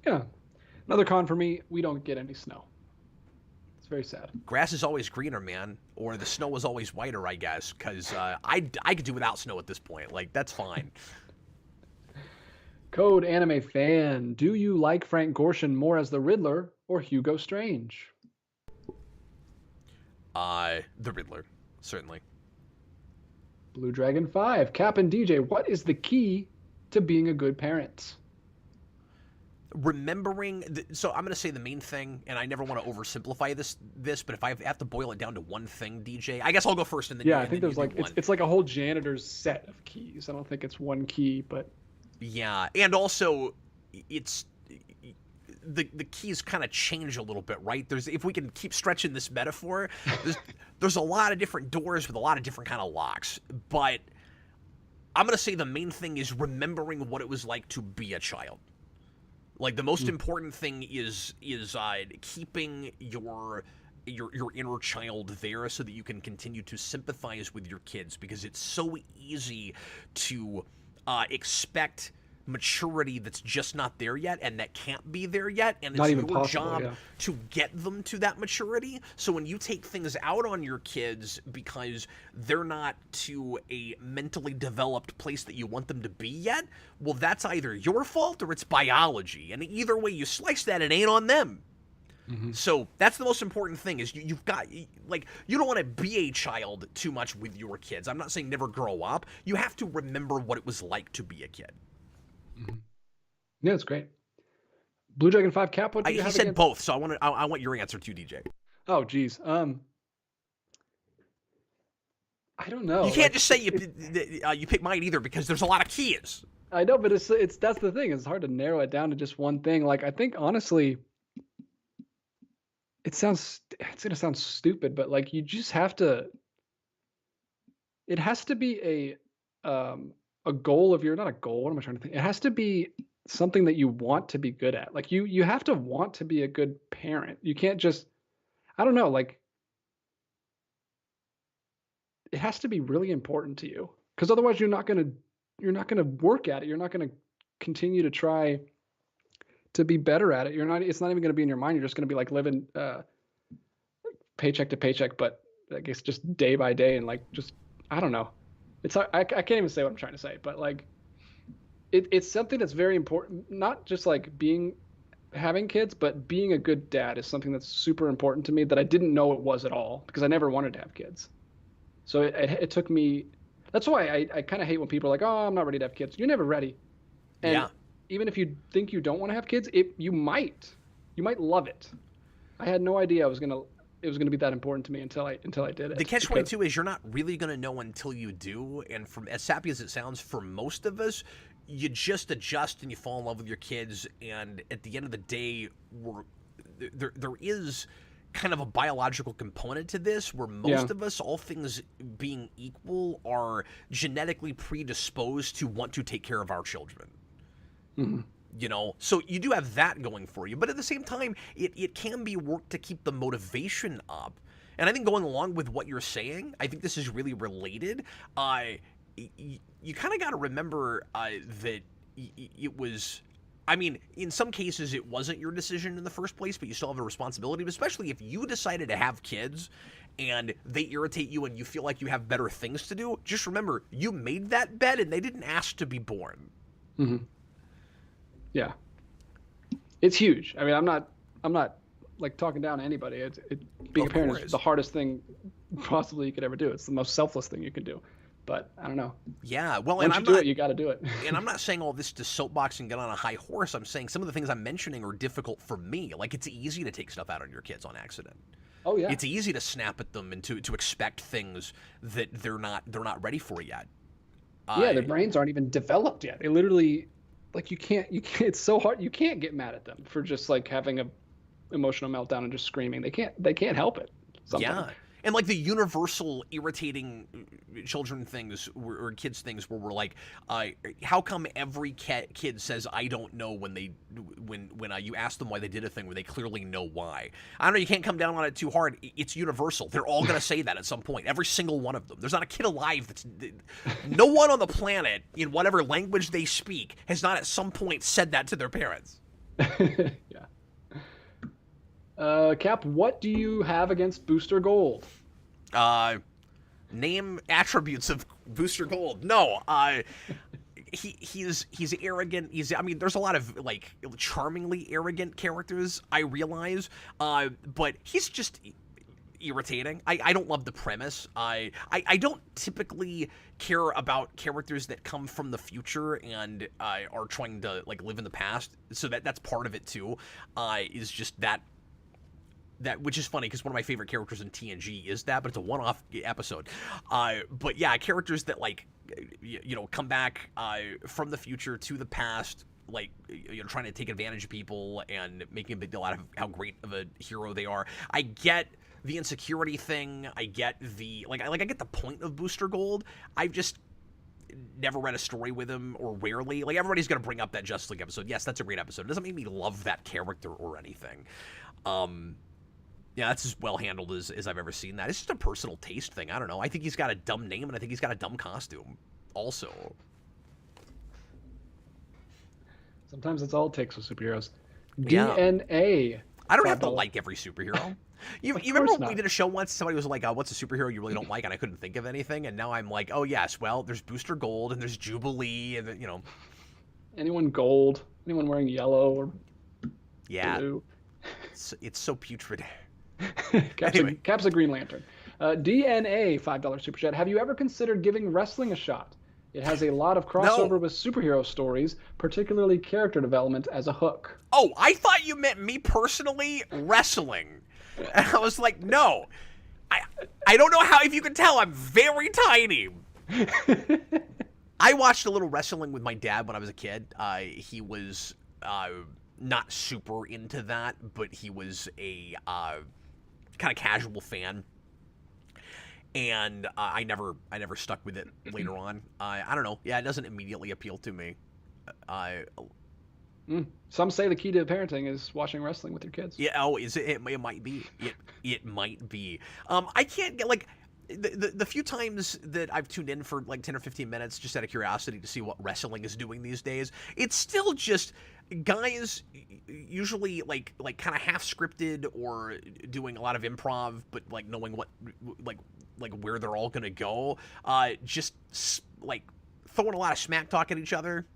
Yeah, another con for me: we don't get any snow. It's very sad. Grass is always greener, man, or the snow is always whiter, I guess, because I could do without snow at this point. Like, that's fine. Code Anime Fan, do you like Frank Gorshin more as the Riddler or Hugo Strange? The Riddler, certainly. Blue Dragon 5, Cap and DJ, what is the key to being a good parent? remembering so I'm going to say the main thing, and I never want to oversimplify this, but if I have to boil it down to one thing, DJ, I guess I'll go first, and then I think there's like it's like a whole janitor's set of keys. I don't think it's one key, but yeah, and also it's the keys kind of change a little bit, right? If we can keep stretching this metaphor, there's a lot of different doors with a lot of different kind of locks, but I'm going to say the main thing is remembering what it was like to be a child. Like, the most important thing is keeping your inner child there so that you can continue to sympathize with your kids, because it's so easy to expect maturity that's just not there yet and that can't be there yet, and it's your job to get them to that maturity. So when you take things out on your kids because they're not to a mentally developed place that you want them to be yet, well, that's either your fault or it's biology, and either way you slice that, it ain't on them. So that's the most important thing, is you've got, like, you don't want to be a child too much with your kids. I'm not saying never grow up. You have to remember what it was like to be a kid. Yeah, it's great. Blue Dragon 5 Cap, what do you have? He said both, so I want your answer too, DJ. Oh, geez. I don't know. You can't just say you pick mine either, because there's a lot of keys. I know, but it's that's the thing. It's hard to narrow it down to just one thing. Like, I think, honestly, it's going to sound stupid, but like, you just have to, it has to be a goal of not a goal. What am I trying to think? It has to be something that you want to be good at. Like, you have to want to be a good parent. You can't just, I don't know, like, it has to be really important to you, because otherwise you're not going to work at it. You're not going to continue to try to be better at it. It's not even going to be in your mind. You're just going to be like living paycheck to paycheck, but I guess just day by day, and like, just, I don't know. I can't even say what I'm trying to say, but like, it's something that's very important. Not just like having kids, but being a good dad is something that's super important to me that I didn't know it was at all, because I never wanted to have kids. So it took me. That's why I kind of hate when people are like, "Oh, I'm not ready to have kids." You're never ready. And even if you think you don't want to have kids, you might love it. I had no idea it was gonna be that important to me until I did it. The catch-22 is you're not really gonna know until you do, and from as sappy as it sounds, for most of us, you just adjust and you fall in love with your kids, and at the end of the day, there is kind of a biological component to this, where most of us, all things being equal, are genetically predisposed to want to take care of our children. You know, so you do have that going for you, but at the same time, it can be work to keep the motivation up. And I think, going along with what you're saying, I think this is really related. You kind of got to remember that it was, I mean, in some cases it wasn't your decision in the first place, but you still have a responsibility, especially if you decided to have kids and they irritate you and you feel like you have better things to do. Just remember, you made that bed and they didn't ask to be born. Yeah, it's huge. I mean, I'm not like talking down to anybody. Being a parent is the hardest thing possibly you could ever do. It's the most selfless thing you can do. But I don't know. Yeah, well, once you do it, you got to do it. And I'm not saying all this to soapbox and get on a high horse. I'm saying some of the things I'm mentioning are difficult for me. Like, it's easy to take stuff out on your kids on accident. Oh yeah. It's easy to snap at them and to expect things that they're not ready for yet. Yeah, their brains aren't even developed yet. They literally, like, you can't. It's so hard. You can't get mad at them for just like having a emotional meltdown and just screaming. They can't help it. Sometimes. Yeah. And like the universal irritating children things or kids things where we're like, how come every kid says I don't know when you ask them why they did a thing where they clearly know why? I don't know. You can't come down on it too hard. It's universal. They're all gonna say that at some point. Every single one of them. There's not a kid alive no one on the planet in whatever language they speak has not at some point said that to their parents. Yeah. Cap, what do you have against Booster Gold? Name attributes of Booster Gold. No, he's arrogant. I mean, there's a lot of like charmingly arrogant characters, I realize, but he's irritating. I don't love the premise. I don't typically care about characters that come from the future and are trying to like live in the past. So that's part of it too. Is just that which is funny because one of my favorite characters in TNG is that, but it's a one-off episode. But yeah, characters that like come back from the future to the past, like trying to take advantage of people and making a big deal out of how great of a hero they are. I get the insecurity thing. I get the I get the point of Booster Gold. I've just never read a story with him, or rarely. Like, everybody's gonna bring up that Justice League episode. Yes, that's a great episode. It doesn't make me love that character or anything. Yeah, that's as well handled as I've ever seen that. It's just a personal taste thing. I don't know. I think he's got a dumb name, and I think he's got a dumb costume also. Sometimes it's all it takes with superheroes. Yeah. DNA. I don't have to like every superhero. You remember when we did a show once, somebody was like, what's a superhero you really don't like? And I couldn't think of anything. And now I'm like, oh, yes, well, there's Booster Gold and there's Jubilee and, Anyone gold, anyone wearing yellow or blue. It's so putrid. Cap's a Green Lantern. DNA, $5 super chat. Have you ever considered giving wrestling a shot? It has a lot of crossover with superhero stories, particularly character development as a hook. Oh, I thought you meant me personally wrestling. And I was like, no. I don't know how, if you can tell, I'm very tiny. I watched a little wrestling with my dad when I was a kid. He was not super into that, but he was a kind of casual fan. And I never stuck with it later on. I don't know. Yeah, it doesn't immediately appeal to me. Some say the key to parenting is watching wrestling with your kids. Yeah. Oh, is it? It might be. It might be. I can't get like the few times that I've tuned in for like 10 or 15 minutes just out of curiosity to see what wrestling is doing these days. It's still just guys usually like kind of half scripted or doing a lot of improv, but like knowing what like where they're all gonna go. Just like throwing a lot of smack talk at each other,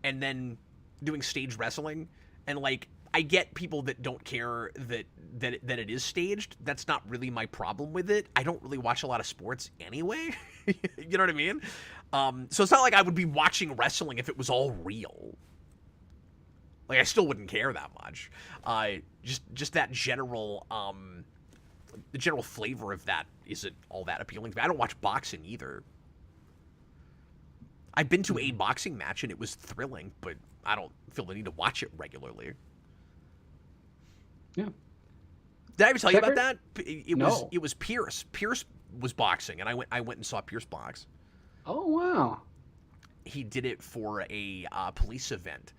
and then doing stage wrestling. And like, I get people that don't care that it is staged. That's not really my problem with it. I don't really watch a lot of sports anyway. You know what I mean? So it's not like I would be watching wrestling if it was all real. Like, I still wouldn't care that much. Just that general the general flavor of that isn't all that appealing to me. I don't watch boxing either. I've been to a boxing match and it was thrilling, but I don't feel the need to watch it regularly. Yeah. Did I ever tell you about that? It was Pierce. Pierce was boxing, and I went and saw Pierce box. Oh wow. He did it for a police event,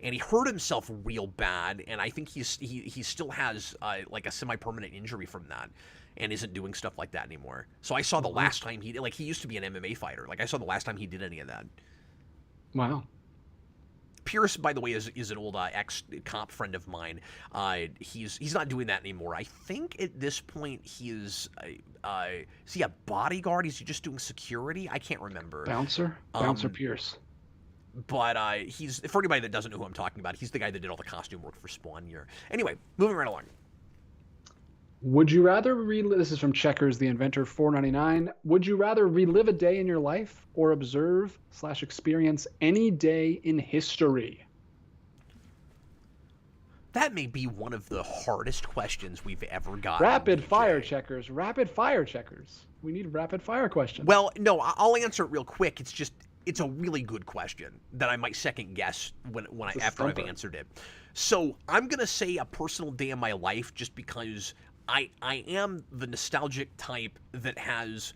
and he hurt himself real bad, and I think he still has like a semi-permanent injury from that, and isn't doing stuff like that anymore. So I saw the last time he used to be an MMA fighter. Like, I saw the last time he did any of that. Wow. Pierce, by the way, is an old ex-cop friend of mine. He's not doing that anymore. I think at this point he is he a bodyguard? Is he just doing security? I can't remember. Bouncer Pierce. But he's, for anybody that doesn't know who I'm talking about, he's the guy that did all the costume work for Spawn year. Anyway, moving right along. Would you rather this is from Checkers the Inventor, $4.99. Would you rather relive a day in your life or observe/experience any day in history? That may be one of the hardest questions we've ever gotten. Rapid fire checkers. We need rapid fire questions. Well, no, I'll answer it real quick. It's a really good question that I might second guess after I've answered it. So I'm gonna say a personal day in my life, just because I am the nostalgic type that has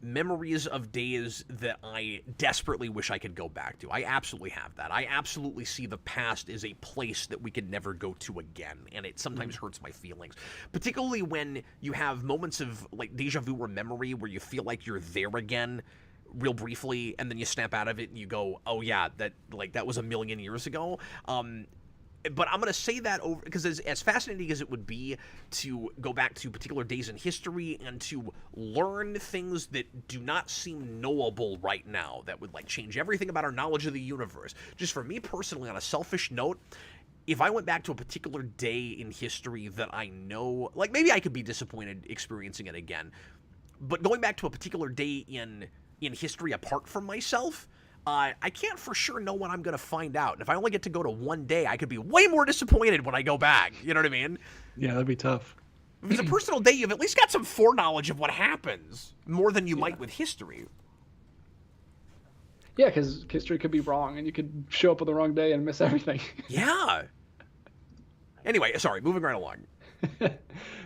memories of days that I desperately wish I could go back to. I absolutely have that. I absolutely see the past as a place that we could never go to again, and it sometimes hurts my feelings. Particularly when you have moments of like deja vu or memory where you feel like you're there again real briefly, and then you snap out of it and you go, oh yeah, that was a million years ago. But I'm going to say that over because as fascinating as it would be to go back to particular days in history and to learn things that do not seem knowable right now, that would like change everything about our knowledge of the universe. Just for me personally, on a selfish note, if I went back to a particular day in history that I know, like maybe I could be disappointed experiencing it again, but going back to a particular day in history apart from myself, I can't for sure know when I'm going to find out. And if I only get to go to one day, I could be way more disappointed when I go back. You know what I mean? Yeah, that'd be tough. If it's a personal day, you've at least got some foreknowledge of what happens, more than you might with history. Yeah, because history could be wrong, and you could show up on the wrong day and miss everything. Yeah. Anyway, sorry, moving right along.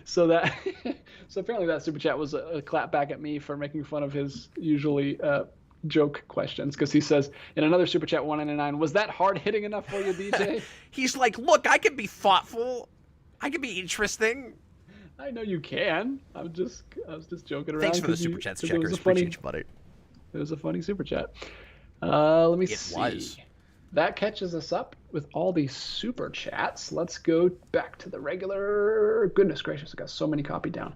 So apparently that super chat was a clap back at me for making fun of his usually joke questions, because he says in another super chat 199, was that hard hitting enough for you, DJ? He's like, look, I can be thoughtful, I can be interesting. I know you can. I was just joking around. Thanks for the super chats, checkers. Appreciate you, buddy. It was a funny super chat. Let me see. It was. That catches us up with all these super chats. Let's go back to the regular. Goodness gracious, I got so many copied down.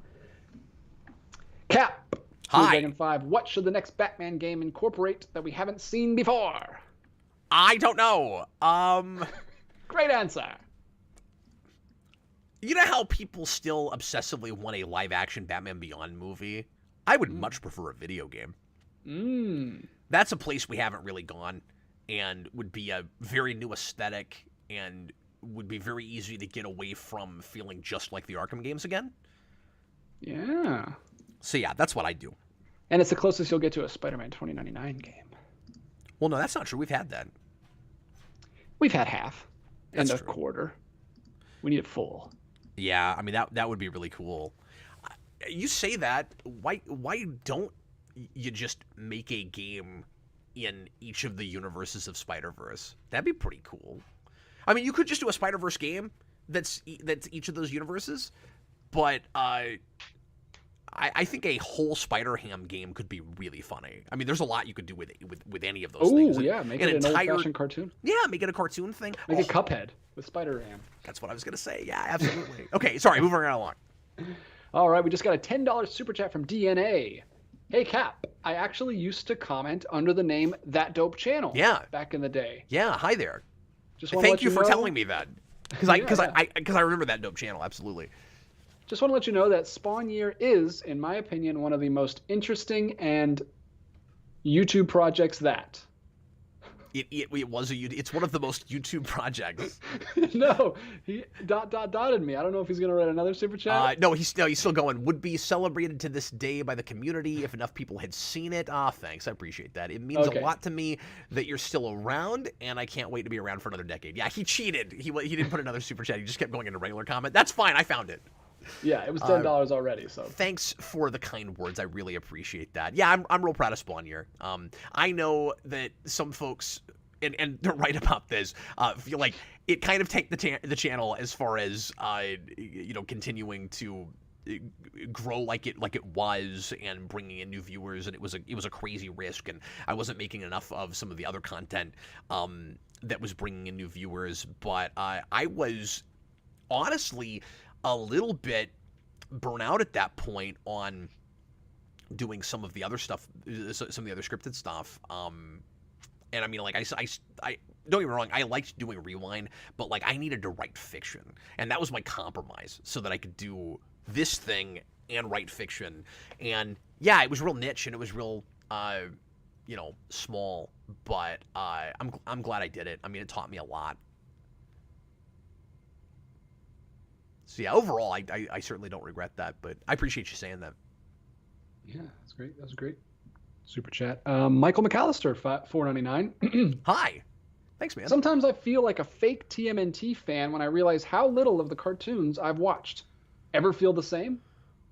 Cap. Hi. Dragon 5. What should the next Batman game incorporate that we haven't seen before? I don't know. Great answer. You know how people still obsessively want a live-action Batman Beyond movie? I would much prefer a video game. That's a place we haven't really gone, and would be a very new aesthetic, and would be very easy to get away from feeling just like the Arkham games again. Yeah. So yeah, that's what I do. And it's the closest you'll get to a Spider-Man 2099 game. Well, no, that's not true. We've had that. We've had half. That's and a true. Quarter. We need it full. Yeah, I mean, that would be really cool. You say that, why don't you just make a game in each of the universes of Spider-Verse? That'd be pretty cool. I mean, you could just do a Spider-Verse game that's each of those universes, but I think a whole Spider-Ham game could be really funny. I mean, there's a lot you could do with any of those things. Oh, yeah, make it an old-fashioned cartoon. Yeah, make it a cartoon thing. Make it Cuphead with Spider-Ham. That's what I was going to say. Yeah, absolutely. Okay, sorry, moving right along. All right, we just got a $10 super chat from DNA. Hey, Cap, I actually used to comment under the name That Dope Channel. Yeah. Back in the day. Yeah, hi there. Just want to Thank you for know, telling me that. Because I remember That Dope Channel, absolutely. Just want to let you know that Spawn Year is, in my opinion, one of the most interesting and YouTube projects that. It was it's one of the most YouTube projects. No, he dotted me. I don't know if he's gonna write another super chat. No, he's still going. Would be celebrated to this day by the community if enough people had seen it. Thanks, I appreciate that. It means a lot to me that you're still around, and I can't wait to be around for another decade. Yeah, he cheated. He didn't put another super chat. He just kept going into regular comment. That's fine. I found it. Yeah, it was $10 already. So thanks for the kind words. I really appreciate that. Yeah, I'm real proud of Spawn Year. I know that some folks, and they're right about this, feel like it kind of take the channel as far as continuing to grow like it was and bringing in new viewers, and it was a crazy risk, and I wasn't making enough of some of the other content that was bringing in new viewers, but I was honestly a little bit burnt out at that point on doing some of the other stuff, some of the other scripted stuff. And I mean, like, I don't get me wrong, I liked doing Rewind, but like I needed to write fiction, and that was my compromise so that I could do this thing and write fiction. And yeah, it was real niche and it was real, small, but I'm glad I did it. I mean, it taught me a lot. So yeah, overall, I certainly don't regret that, but I appreciate you saying that. Yeah, that's great. That was great. Super chat. Michael McAllister, $4.99. Hi. Thanks, man. Sometimes I feel like a fake TMNT fan when I realize how little of the cartoons I've watched. Ever feel the same?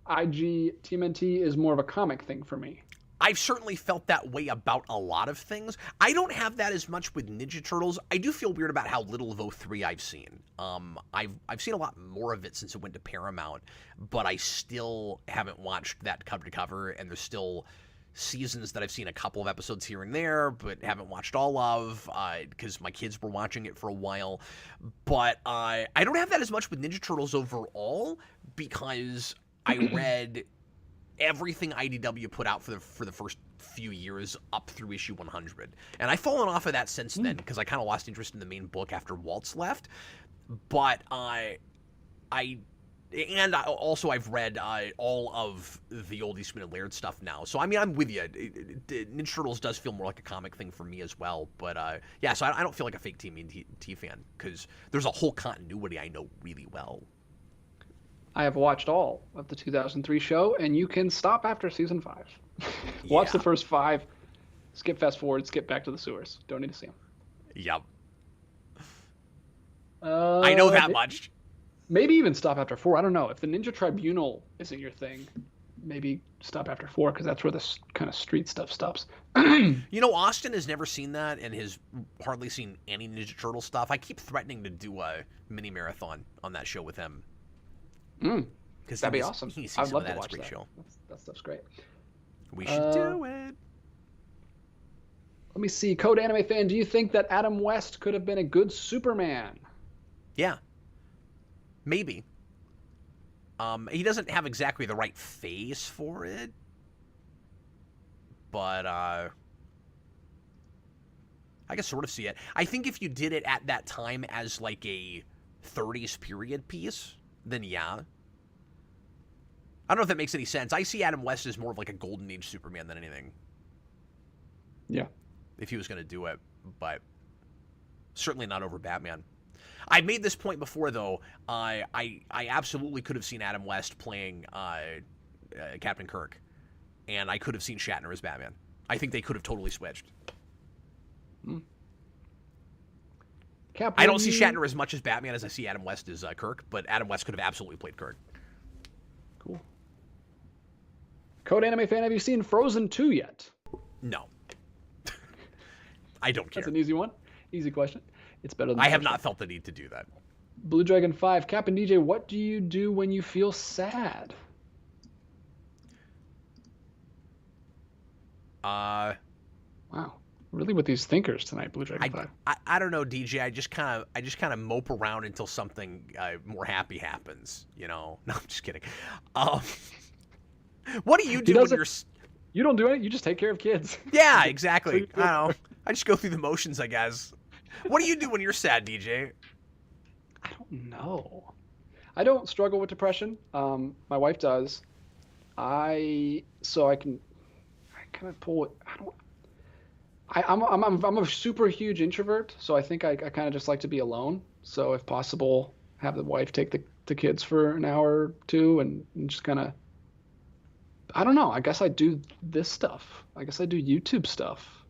IG TMNT is more of a comic thing for me. I've certainly felt that way about a lot of things. I don't have that as much with Ninja Turtles. I do feel weird about how little of 03 I've seen. I've seen a lot more of it since it went to Paramount, but I still haven't watched that cover to cover, and there's still seasons that I've seen a couple of episodes here and there, but haven't watched all of, because my kids were watching it for a while. But I don't have that as much with Ninja Turtles overall, because I read everything IDW put out for the first few years up through issue 100. And I've fallen off of that since then, because I kind of lost interest in the main book after Waltz left. but also I've read all of the old Eastman and Laird stuff now. So I mean, I'm with you. Ninja Turtles does feel more like a comic thing for me as well. But yeah, so I don't feel like a fake TMNT fan because there's a whole continuity I know really well. I have watched all of the 2003 show, and you can stop after season 5. Watch the first 5, skip fast forward, skip back to the sewers. Don't need to see them. Yep. I know that much. Maybe even stop after 4. I don't know. If the Ninja Tribunal isn't your thing, maybe stop after 4 because that's where this kind of street stuff stops. Austin has never seen that and has hardly seen any Ninja Turtle stuff. I keep threatening to do a mini marathon on that show with him. Because that'd be awesome. I'd love to watch that. Show. That stuff's great. We should do it. Let me see. Code Anime Fan, do you think that Adam West could have been a good Superman? Yeah. Maybe. He doesn't have exactly the right face for it. But I can sort of see it. I think if you did it at that time as like a 30s period piece, then yeah. I don't know if that makes any sense. I see Adam West as more of like a Golden Age Superman than anything. Yeah. If he was going to do it, but certainly not over Batman. I made this point before, though. I absolutely could have seen Adam West playing Captain Kirk, and I could have seen Shatner as Batman. I think they could have totally switched. I don't see Shatner as much as Batman as I see Adam West as Kirk, but Adam West could have absolutely played Kirk. Cool. Code Anime Fan, have you seen Frozen 2 yet? No. I don't care. That's an easy one. Easy question. It's better than I have not felt the need to do that. Blue Dragon 5, Cap and DJ, what do you do when you feel sad? Wow. Really with these thinkers tonight, Blue Dragon 5. I don't know, DJ. I just kind of mope around until something more happy happens, No, I'm just kidding. What do you do when you're... You don't do it. You just take care of kids. Yeah, exactly. I don't know. I just go through the motions, I guess. What do you do when you're sad, DJ? I don't know. I don't struggle with depression. My wife does. I kind of pull it. I'm a super huge introvert, so I think I kind of just like to be alone. So if possible, have the wife take the kids for an hour or two and just kind of. I don't know. I guess I do this stuff. I guess I do YouTube stuff.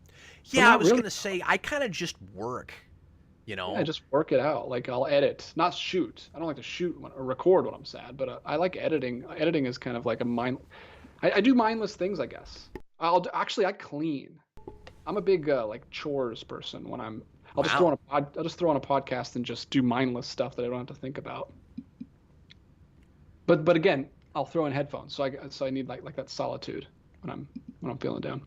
Yeah, I was going to say, I kind of just work, Yeah, I just work it out. Like, I'll edit, not shoot. I don't like to shoot or record when I'm sad, but I like editing. Editing is kind of like I do mindless things, I guess. I clean. I'm a big, chores person when I'll just throw on a podcast and just do mindless stuff that I don't have to think about. But again, I'll throw in headphones, so I need like that solitude when I'm feeling down.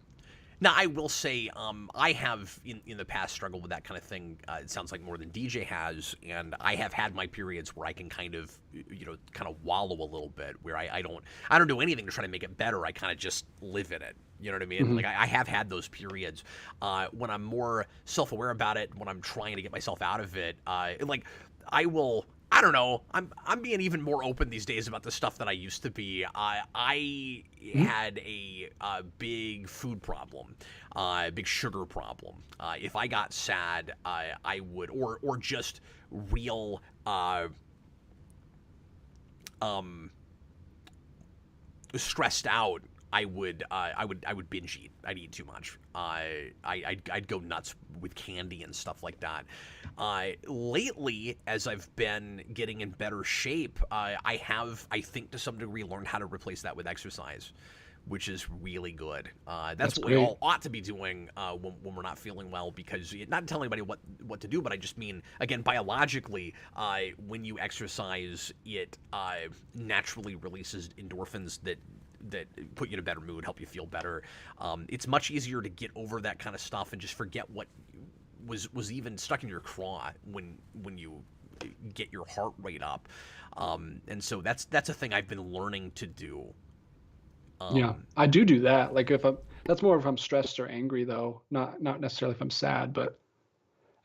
Now, I will say, I have in the past struggled with that kind of thing. It sounds like more than DJ has, and I have had my periods where I can kind of wallow a little bit, where I don't do anything to try to make it better. I kind of just live in it. You know what I mean? Mm-hmm. Like I have had those periods when I'm more self-aware about it, when I'm trying to get myself out of it. I will. I don't know. I'm being even more open these days about the stuff that I used to be. I had a big food problem, big sugar problem. If I got sad, I would, or just real stressed out. I would binge eat. I'd eat too much. I'd go nuts with candy and stuff like that. Lately, as I've been getting in better shape, I have, I think, to some degree, learned how to replace that with exercise, which is really good. That's what we all ought to be doing when we're not feeling well, because not telling anybody what to do, but I just mean, again, biologically, when you exercise, it naturally releases endorphins that put you in a better mood, help you feel better. It's much easier to get over that kind of stuff and just forget what was even stuck in your craw when you get your heart rate up. And so that's a thing I've been learning to do. Yeah, I do that. Like that's more if I'm stressed or angry, though, not necessarily if I'm sad. But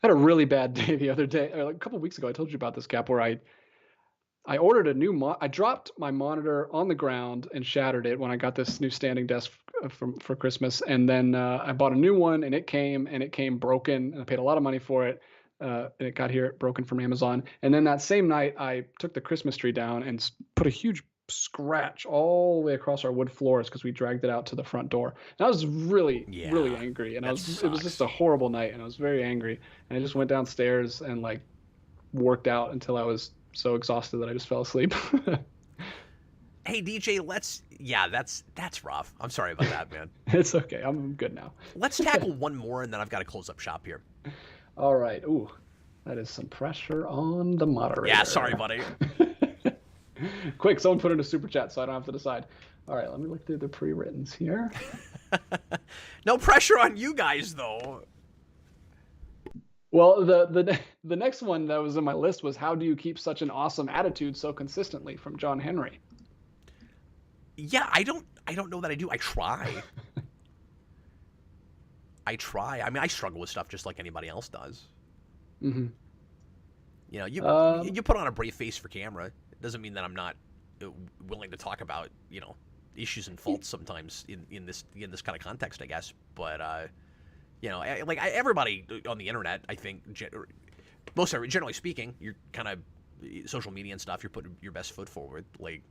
had a really bad day the other day, or like a couple weeks ago. I told you about this, Cap, where I ordered a new I dropped my monitor on the ground and shattered it when I got this new standing desk for Christmas, and then I bought a new one, and it came broken, and I paid a lot of money for it. And it got here broken from Amazon. And then that same night, I took the Christmas tree down and put a huge scratch all the way across our wood floors because we dragged it out to the front door. And I was really, really angry, and it was just a horrible night, and I was very angry. And I just went downstairs and like worked out until I was so exhausted that I just fell asleep. Hey DJ, that's rough. I'm sorry about that, man. It's okay. I'm good now. Let's tackle one more, and then I've got to close up shop here. All right. Ooh, that is some pressure on the moderator. Yeah, sorry, buddy. Quick, someone put in a super chat so I don't have to decide. All right, let me look through the pre-writtens here. No pressure on you guys, though. Well, the next one that was on my list was, how do you keep such an awesome attitude so consistently, from John Henry. Yeah, I don't know that I do. I try. I mean, I struggle with stuff just like anybody else does. Mm-hmm. You know, you put on a brave face for camera. It doesn't mean that I'm not willing to talk about, you know, issues and faults sometimes in this kind of context, I guess. But you know, everybody on the internet, I think, generally speaking, you're kind of social media and stuff. You're putting your best foot forward. Like,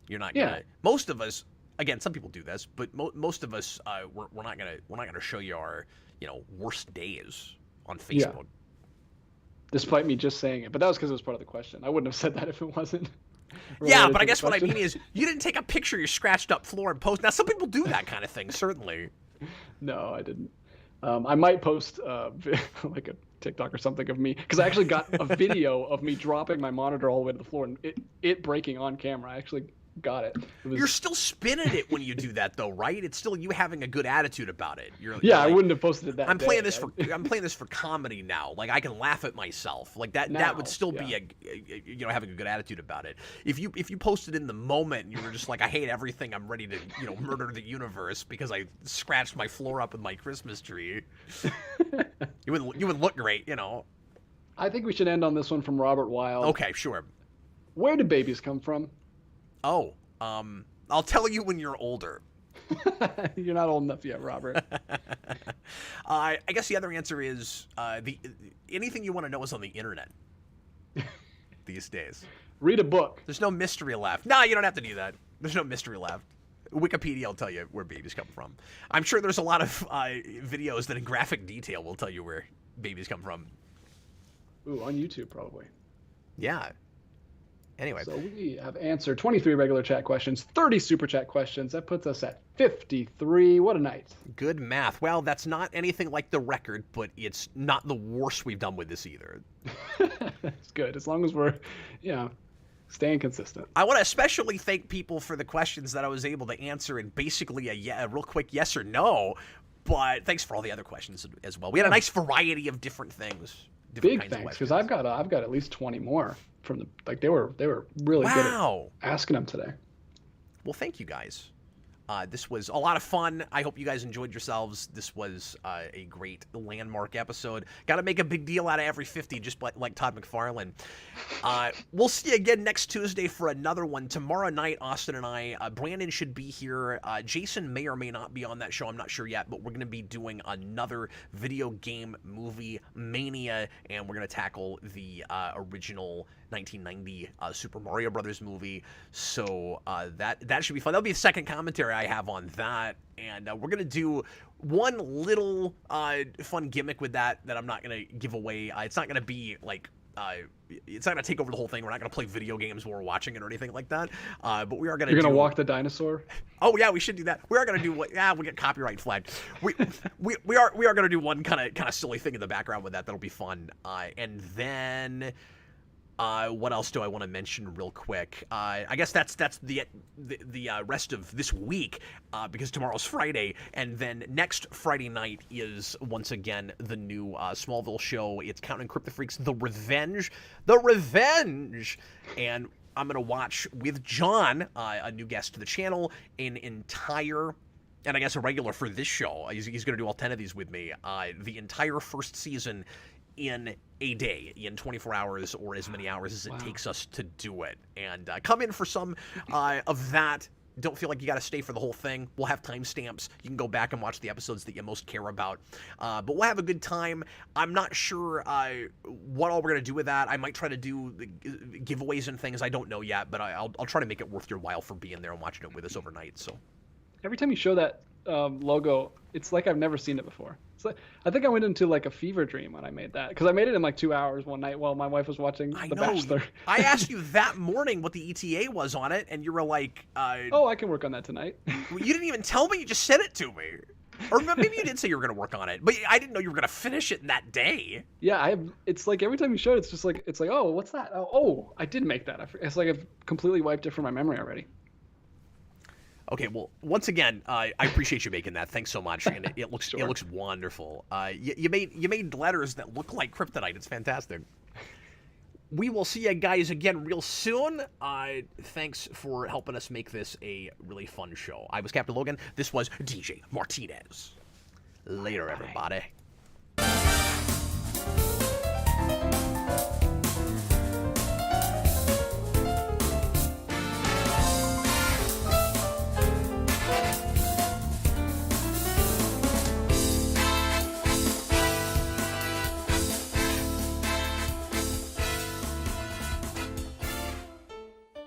you're not gonna. Most of us, again, some people do this, but most of us, we're not gonna show you our, you know, worst days on Facebook. Yeah. Despite me just saying it, but that was because it was part of the question. I wouldn't have said that if it wasn't. Yeah, but I guess what I mean is, you didn't take a picture of your scratched up floor and post. Now, some people do that kind of thing, certainly. No, I didn't. I might post like a TikTok or something of me, because I actually got a video of me dropping my monitor all the way to the floor and it breaking on camera. I actually got it. You're still spinning it when you do that, though, right? It's still you having a good attitude about it. You're like, I wouldn't have posted it that. I'm playing this for comedy now. Like, I can laugh at myself. Like that would still be you know, having a good attitude about it. If you posted in the moment and you were just like, I hate everything, I'm ready to, you know, murder the universe because I scratched my floor up with my Christmas tree, you would look great, you know. I think we should end on this one from Robert Wild. Okay, sure. Where do babies come from? Oh, I'll tell you when you're older. You're not old enough yet, Robert. I guess the other answer is anything you want to know is on the internet these days. Read a book. There's no mystery left. No, you don't have to do that. There's no mystery left. Wikipedia will tell you where babies come from. I'm sure there's a lot of videos that in graphic detail will tell you where babies come from. Ooh, on YouTube probably. Yeah. Anyway. So we have answered 23 regular chat questions, 30 super chat questions. That puts us at 53. What a night. Good math. Well, that's not anything like the record, but it's not the worst we've done with this either. That's good. As long as we're, you know, staying consistent. I want to especially thank people for the questions that I was able to answer in basically a real quick yes or no. But thanks for all the other questions as well. We had a nice variety of different things. Big thanks, because I've got at least 20 more from the, like, they were really good at asking them today. Well, thank you guys. This was a lot of fun. I hope you guys enjoyed yourselves. This was a great landmark episode. Got to make a big deal out of every 50, just like Todd McFarlane. We'll see you again next Tuesday for another one. Tomorrow night, Austin and I, Brandon should be here. Jason may or may not be on that show. I'm not sure yet, but we're going to be doing another video game movie mania, and we're going to tackle the original 1990 Super Mario Brothers movie. So that should be fun. That'll be the second commentary I have on that, and we're gonna do one little fun gimmick with that I'm not gonna give away. It's not gonna be like it's not gonna take over the whole thing. We're not gonna play video games while we're watching it or anything like that. But we are gonna. You're gonna walk the dinosaur. Oh yeah, we should do that. We are gonna do what? Yeah, we get copyright flagged. We are gonna do one kind of silly thing in the background with that. That'll be fun. And then. What else do I want to mention real quick? I guess that's the rest of this week, because tomorrow's Friday, and then next Friday night is once again the new Smallville show. It's Counting Crypto Freaks, The Revenge, and I'm gonna watch with John, a new guest to the channel, an entire. And I guess a regular for this show. He's going to do all 10 of these with me. The entire first season in a day, in 24 hours or as many hours as it takes us to do it. And come in for some of that. Don't feel like you got to stay for the whole thing. We'll have timestamps. You can go back and watch the episodes that you most care about. But we'll have a good time. I'm not sure what all we're going to do with that. I might try to do giveaways and things. I don't know yet, but I'll try to make it worth your while for being there and watching it with us overnight. So every time you show that logo, it's like I've never seen it before. It's like, I think I went into like a fever dream when I made that, because I made it in like 2 hours one night while my wife was watching The Bachelor. I asked you that morning what the ETA was on it, and you were like, oh, I can work on that tonight. You didn't even tell me. You just sent it to me. Or maybe you did say you were going to work on it, but I didn't know you were going to finish it in that day. Yeah, it's like every time you show it, it's just like, oh, what's that? Oh, I did make that. It's like I've completely wiped it from my memory already. Okay, well, once again, I appreciate you making that. Thanks so much, and it looks it looks wonderful. You made letters that look like kryptonite. It's fantastic. We will see you guys again real soon. Thanks for helping us make this a really fun show. I was Captain Logan. This was DJ Martinez. Later, everybody.